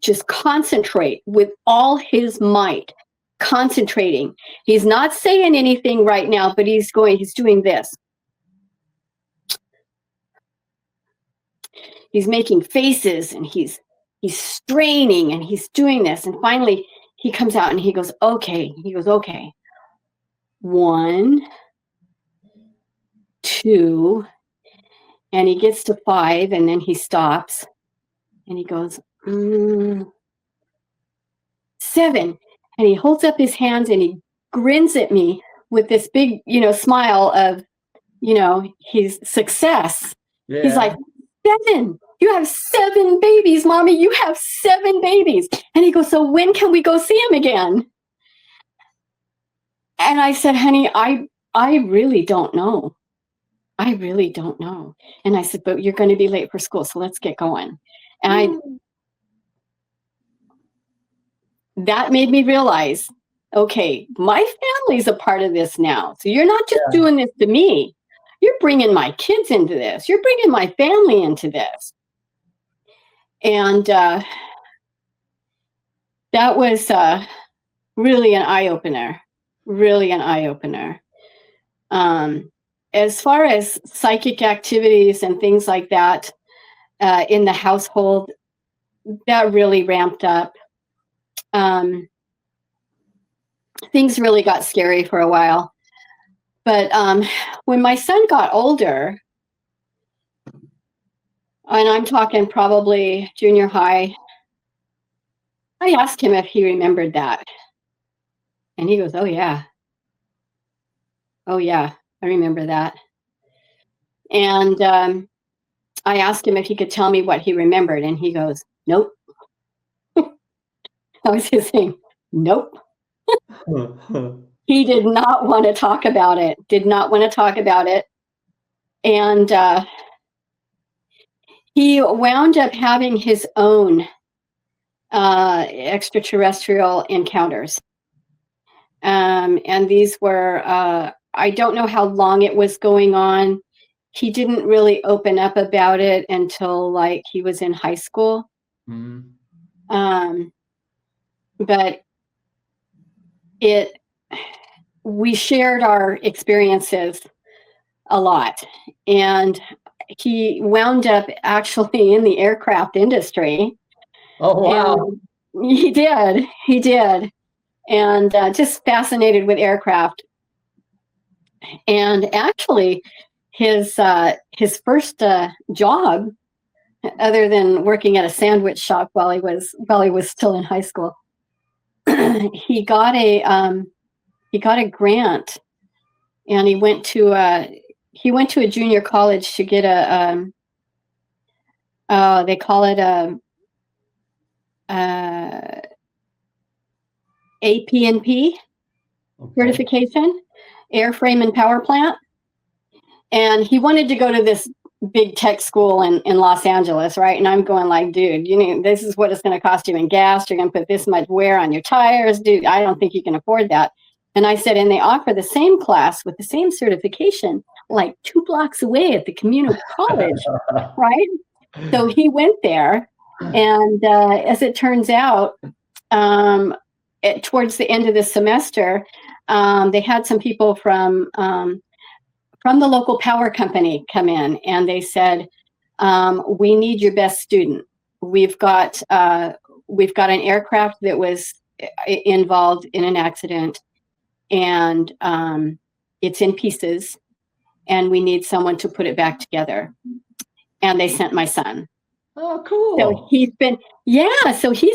Speaker 2: just concentrate with all his might, concentrating. He's not saying anything right now, but he's doing this. He's making faces, and he's straining, and he's doing this. And finally he comes out and he goes, okay. He goes, okay. 1, 2, and he gets to 5, and then he stops and he goes, 7. And he holds up his hands and he grins at me with this big, smile of, his success. Yeah. He's like, 7. You have 7 babies, mommy. You have 7 babies. And he goes, so when can we go see him again? And I said, honey, I really don't know. I really don't know. And I said, but you're going to be late for school, so let's get going. And that made me realize, okay, my family's a part of this now. So you're not just doing this to me. you're bringing my kids into this. You're bringing my family into this. And that was really an eye-opener. Really an eye-opener. As far as psychic activities and things like that in the household, that really ramped up. Things really got scary for a while. But when my son got older, and I'm talking probably junior high, I asked him if he remembered that. And he goes, oh, yeah. Oh, yeah, I remember that. And I asked him if he could tell me what he remembered. And he goes, nope. I was just saying, nope. He did not want to talk about it. Did not want to talk about it. And he wound up having his own extraterrestrial encounters. And these were, I don't know how long it was going on. He didn't really open up about it until like he was in high school. Mm-hmm. But we shared our experiences a lot. And he wound up actually in the aircraft industry.
Speaker 1: Oh, wow.
Speaker 2: And he did. And just fascinated with aircraft. And actually, his first job, other than working at a sandwich shop while he was still in high school, he got a grant, and he went to a junior college to get they call it APNP certification, airframe and power plant. And he wanted to go to this big tech school in Los Angeles, right? And I'm going like, dude, this is what it's going to cost you in gas. You're going to put this much wear on your tires. Dude, I don't think you can afford that. And I said, and they offer the same class with the same certification, like 2 blocks away at the community college, right? So he went there. And as it turns out, towards the end of the semester, they had some people from the local power company come in, and they said, we need your best student. We've got an aircraft that was involved in an accident, and it's in pieces, and we need someone to put it back together. And they sent my son.
Speaker 1: Oh, cool.
Speaker 2: So he's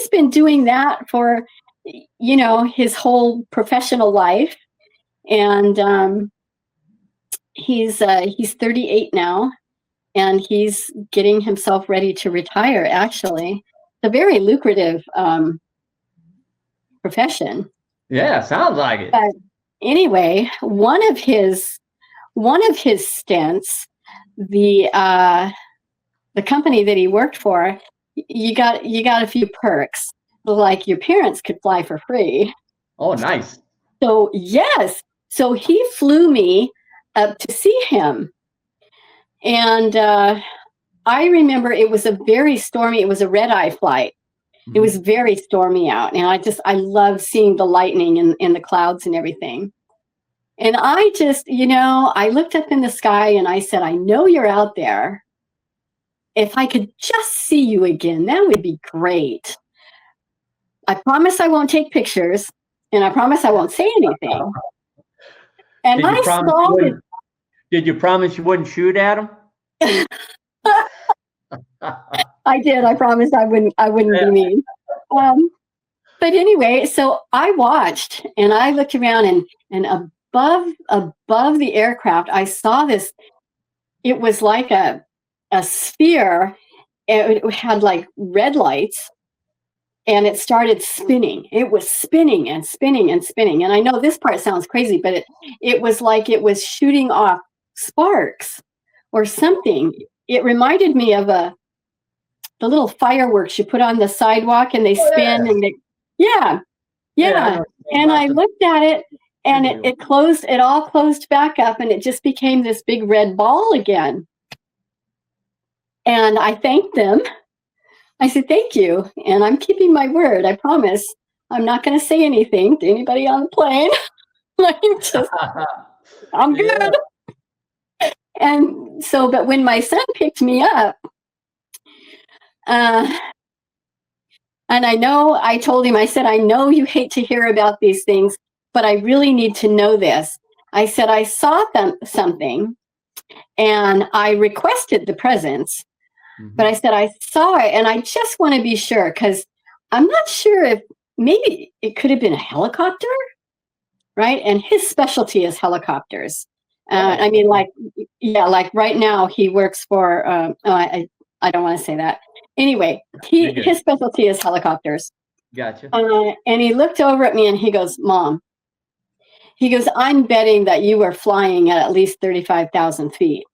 Speaker 2: been doing that for, his whole professional life. And he's 38 now, and he's getting himself ready to retire. Actually, it's a very lucrative profession.
Speaker 1: Yeah, sounds like it.
Speaker 2: But anyway, one of his stints, the company that he worked for, you got a few perks, like your parents could fly for free.
Speaker 1: Oh, nice.
Speaker 2: So yes, so he flew me up to see him. And I remember it was a very stormy, it was a red-eye flight. Mm-hmm. It was very stormy out. And I love seeing the lightning in the clouds and everything. And I just, I looked up in the sky and I said, I know you're out there. If I could just see you again, that would be great. I promise I won't take pictures, and I promise I won't say anything. And
Speaker 1: did you promise you wouldn't shoot at him?
Speaker 2: I did. I promised I wouldn't be mean. But anyway, so I watched, and I looked around, and above the aircraft, I saw this. It was like a sphere. It had like red lights, and it started spinning. It was spinning and spinning and spinning. And I know this part sounds crazy, but it was like it was shooting off sparks or something. It reminded me of the little fireworks you put on the sidewalk and they spin and they, yeah. And I looked at it And it all closed back up, and it just became this big red ball again. And I thanked them. I said, thank you. And I'm keeping my word. I promise. I'm not going to say anything to anybody on the plane. I'm good. And so, but when my son picked me up, and I told him, I said, I know you hate to hear about these things, but I really need to know this. I said, I saw something and I requested the presents, but I said, I saw it and I just want to be sure, because I'm not sure if maybe it could have been a helicopter, right? And his specialty is helicopters. I mean, like right now he works for, I don't want to say that. Anyway, his specialty is helicopters.
Speaker 1: Gotcha.
Speaker 2: And he looked over at me and he goes, Mom, he goes, I'm betting that you were flying at least 35,000 feet.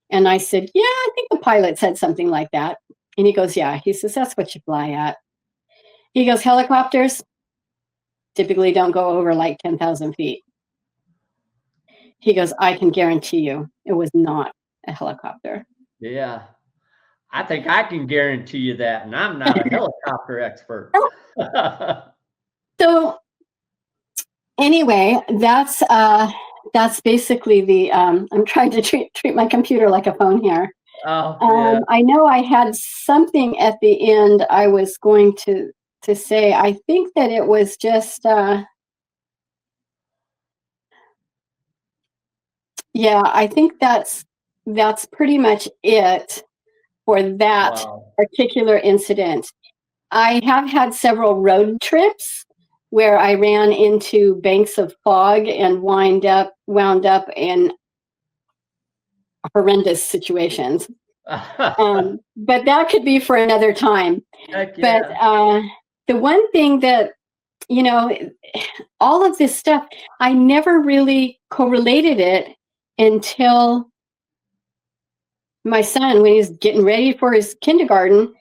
Speaker 2: And I said, yeah, I think the pilot said something like that. And he goes, yeah. He says, that's what you fly at. He goes, helicopters typically don't go over like 10,000 feet. He goes, I can guarantee you it was not a helicopter.
Speaker 1: Yeah. I think I can guarantee you that, and I'm not a helicopter expert.
Speaker 2: So anyway, that's basically the, I'm trying to treat my computer like a phone here. I know I had something at the end I was going to say. I think that it was just, I think that's pretty much it for that particular incident. I have had several road trips where I ran into banks of fog and wound up in horrendous situations. But that could be for another time. But the one thing that, all of this stuff, I never really correlated it until my son, when he was getting ready for his kindergarten,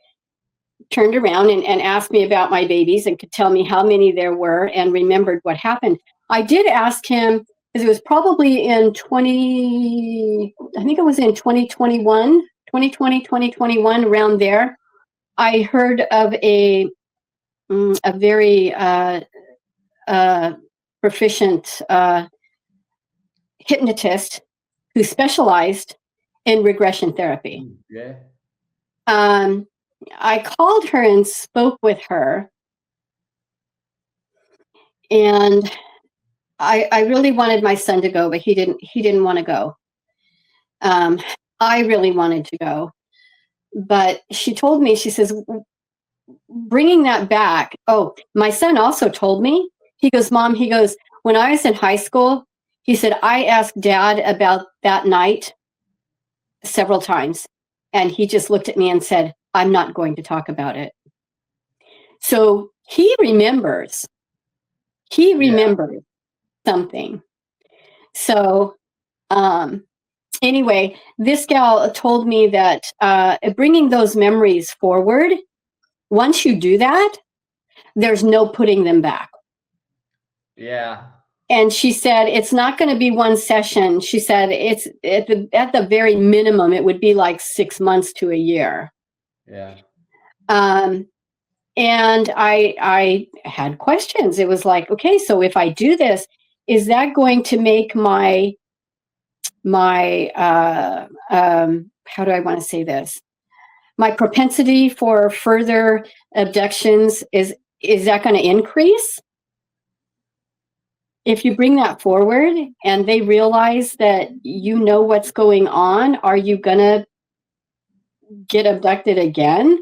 Speaker 2: turned around and asked me about my babies and could tell me how many there were and remembered what happened. I did ask him, because it was probably in 2021, around there. I heard of a very proficient hypnotist who specialized in regression therapy.
Speaker 1: Yeah.
Speaker 2: I called her and spoke with her, and I really wanted my son to go, but he didn't want to go. I really wanted to go, but she told me, she says, bringing that back. Oh, my son also told me, he goes, Mom, he goes, when I was in high school, he said, I asked Dad about that night several times, and he just looked at me and said, I'm not going to talk about it. So he remembers something. So anyway, this gal told me that bringing those memories forward, once you do that, there's no putting them back.
Speaker 1: Yeah.
Speaker 2: And she said, it's not going to be one session. She said, it's at the very minimum, it would be like 6 months to a year.
Speaker 1: Yeah.
Speaker 2: And I had questions. It was like, okay, so if I do this, is that going to make my how do I want to say this? My propensity for further abductions, is that going to increase? If you bring that forward and they realize that you know what's going on, are you going to get abducted again?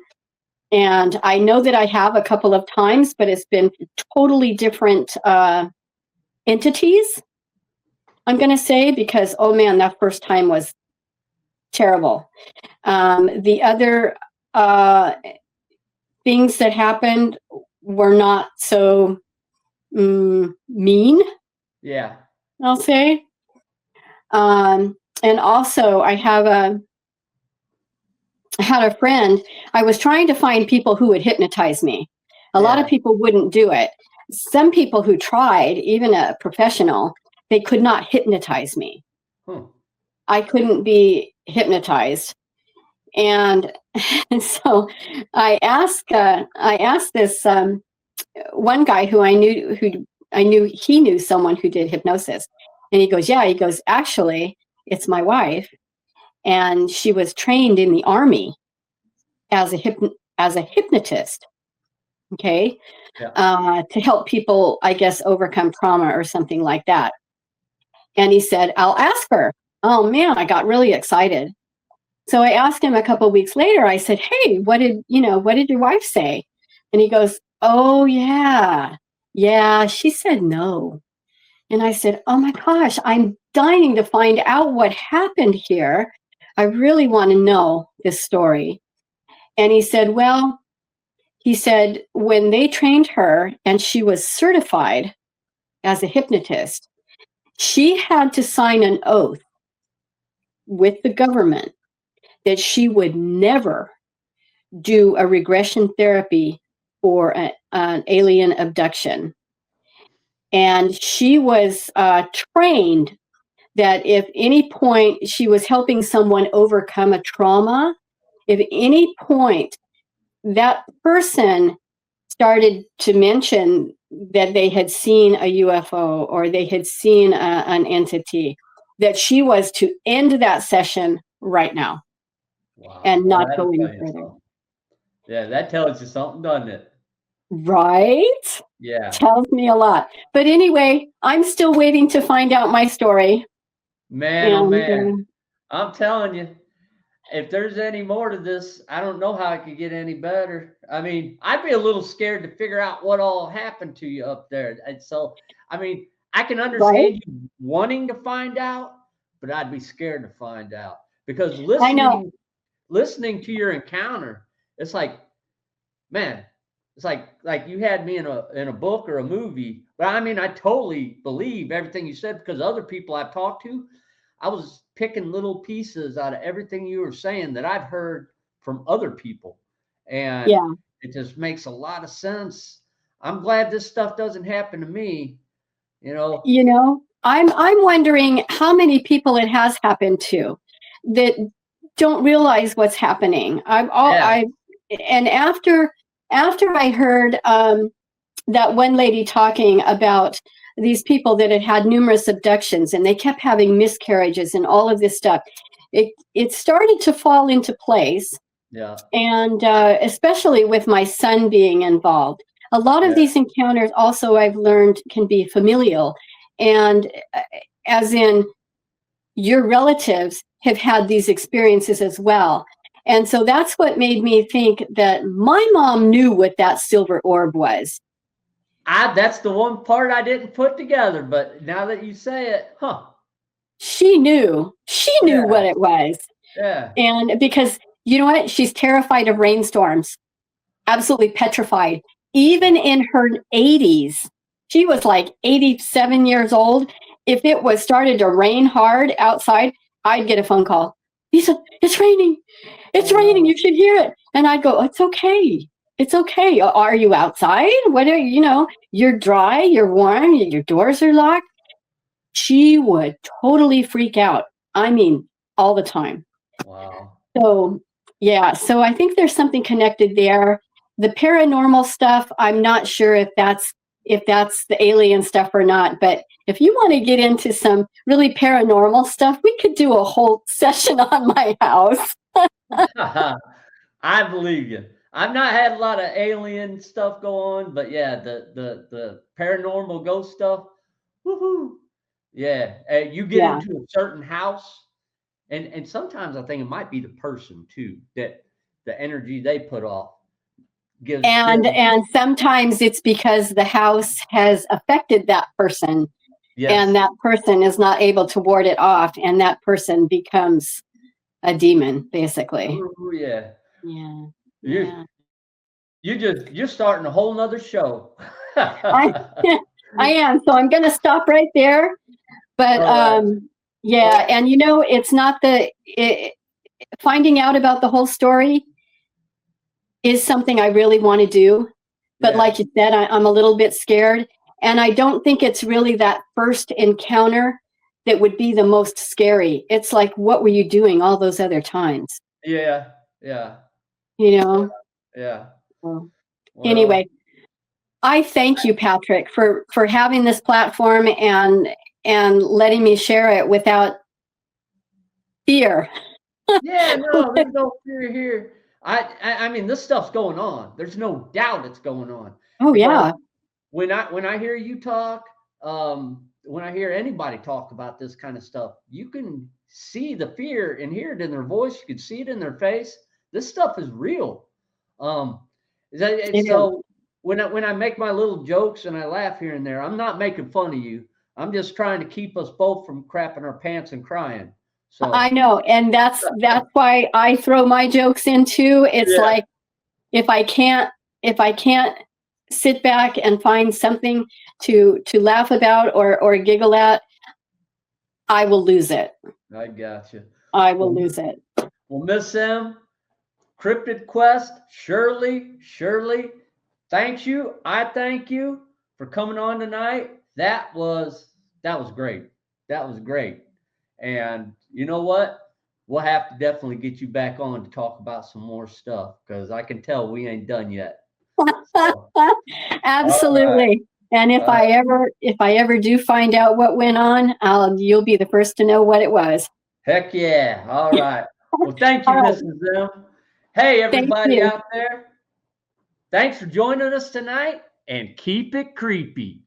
Speaker 2: And I know that I have a couple of times, but it's been totally different entities, I'm going to say, because, oh man, that first time was terrible. The other things that happened were not so mean.
Speaker 1: Yeah.
Speaker 2: I'll say. And also I had a friend. I was trying to find people who would hypnotize me. A lot of people wouldn't do it. some people who tried, even a professional, they could not hypnotize me. I couldn't be hypnotized. And so I asked this one guy who I knew he knew someone who did hypnosis. And he goes, yeah, he goes, actually, it's my wife. And she was trained in the Army as a hypnotist. Okay. Yeah. To help people, I guess, overcome trauma or something like that. And he said, I'll ask her. Oh man, I got really excited. So I asked him a couple of weeks later, I said, hey, what did your wife say? And he goes, oh yeah, she said no. And I said, oh my gosh, I'm dying to find out what happened here. I really want to know this story. And he said, well, when they trained her and she was certified as a hypnotist, she had to sign an oath with the government that she would never do a regression therapy or an alien abduction. And she was trained that if any point she was helping someone overcome a trauma, if any point that person started to mention that they had seen a UFO or they had seen an entity, that she was to end that session right now. Wow. And not go any further.
Speaker 1: Yeah, that tells you something, doesn't it?
Speaker 2: Right?
Speaker 1: Yeah.
Speaker 2: Tells me a lot. But anyway, I'm still waiting to find out my story.
Speaker 1: Man, oh man. I'm telling you, if there's any more to this, I don't know how it could get any better. I mean, I'd be a little scared to figure out what all happened to you up there. And so, I mean, I can understand you wanting to find out, but I'd be scared to find out because listening to your encounter, it's like, man, it's like you had me in a book or a movie. But I mean, I totally believe everything you said because other people I've talked to, I was picking little pieces out of everything you were saying that I've heard from other people. And it just makes a lot of sense. I'm glad this stuff doesn't happen to me, you know.
Speaker 2: You know, I'm wondering how many people it has happened to that don't realize what's happening. And after I heard that one lady talking about these people that had had numerous abductions and they kept having miscarriages and all of this stuff, it started to fall into place.
Speaker 1: Yeah.
Speaker 2: And especially with my son being involved. A lot of these encounters also I've learned can be familial. And as in your relatives have had these experiences as well. And so that's what made me think that my mom knew what that silver orb was.
Speaker 1: That's the one part I didn't put together, but now that you say it,
Speaker 2: she knew what it was.
Speaker 1: Yeah.
Speaker 2: And because you know what? She's terrified of rainstorms. Absolutely petrified. Even in her 80s, she was like 87 years old. If it was started to rain hard outside, I'd get a phone call. Lisa, it's raining. It's raining. You should hear it. And I'd go, it's okay. It's okay. Are you outside? What are you're dry, you're warm, your doors are locked. She would totally freak out. I mean, all the time.
Speaker 1: Wow.
Speaker 2: So, so I think there's something connected there. The paranormal stuff, I'm not sure if that's the alien stuff or not. But if you want to get into some really paranormal stuff, we could do a whole session on my house.
Speaker 1: I believe you. I've not had a lot of alien stuff go on, but yeah, the paranormal ghost stuff, woohoo! Yeah, you get into a certain house, and sometimes I think it might be the person too, that the energy they put off gives.
Speaker 2: And sometimes it's because the house has affected that person, and that person is not able to ward it off, and that person becomes a demon, basically.
Speaker 1: Ooh, yeah.
Speaker 2: Yeah.
Speaker 1: You're starting a whole nother show.
Speaker 2: I am. So I'm going to stop right there. But and it's not finding out about the whole story is something I really want to do. But
Speaker 1: Yeah.
Speaker 2: like you said, I'm a little bit scared. And I don't think it's really that first encounter that would be the most scary. It's like, what were you doing all those other times?
Speaker 1: Yeah. Yeah.
Speaker 2: You know?
Speaker 1: Yeah.
Speaker 2: Well,
Speaker 1: Well,
Speaker 2: anyway, I thank you, Patrick, for having this platform and letting me share it without fear.
Speaker 1: yeah, no, there's no fear here. I mean, this stuff's going on. There's no doubt it's going on.
Speaker 2: Oh,
Speaker 1: Because
Speaker 2: yeah.
Speaker 1: when I hear you talk, when I hear anybody talk about this kind of stuff, you can see the fear and hear it in their voice. You can see it in their face. This stuff is real. Um,
Speaker 2: It is.
Speaker 1: so when I make my little jokes and I laugh here and there, I'm not making fun of you. I'm just trying to keep us both from crapping our pants and crying. So
Speaker 2: I know. And that's why I throw my jokes in too. It's
Speaker 1: Yeah.
Speaker 2: like, if I can't sit back and find something to laugh about or giggle at, I will lose it.
Speaker 1: I got you.
Speaker 2: I will lose it.
Speaker 1: Well, Miss M, Cryptid Quest, Shirley, thank you. I thank you for coming on tonight. That was great. That was great. And you know what? We'll have to definitely get you back on to talk about some more stuff because I can tell we ain't done yet. So,
Speaker 2: Absolutely. And if I ever do find out what went on, you'll be the first to know what it was.
Speaker 1: heck yeah. All right. Well, thank you,
Speaker 2: All right.
Speaker 1: Mrs. M. Hey, everybody
Speaker 2: you.
Speaker 1: out there. Thanks for joining us tonight and keep it creepy.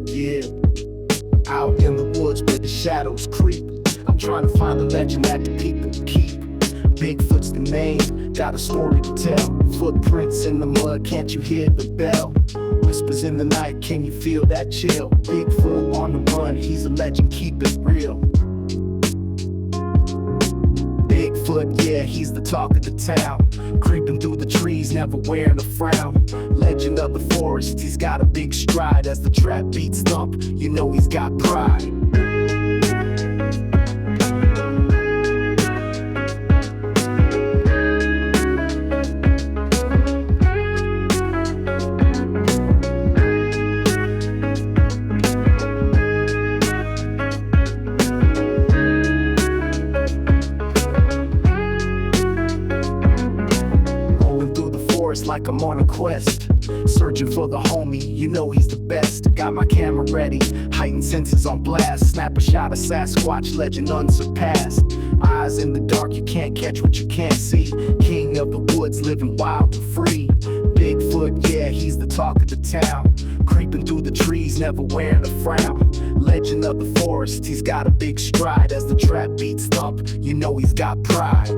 Speaker 3: Yeah, out in the woods where the shadows creep, I'm trying to find a legend that the people keep. Bigfoot's the name, got a story to tell. Footprints in the mud, can't you hear the bell? Whispers in the night, can you feel that chill? Bigfoot on the run, he's a legend, keep it real. Bigfoot, yeah, he's the talk of the town. Creeping through the trees, never wearing a frown. Legend of the forest, he's got a big stride. As the trap beats thump, you know he's got pride. Like I'm on a quest, searching for the homie, you know he's the best. Got my camera ready, heightened senses on blast. Snap a shot of Sasquatch, legend unsurpassed. Eyes in the dark, you can't catch what you can't see. King of the woods, living wild and free. Bigfoot, yeah, he's the talk of the town. Creeping through the trees, never wearing a frown. Legend of the forest, he's got a big stride. As the trap beats thump, you know he's got pride.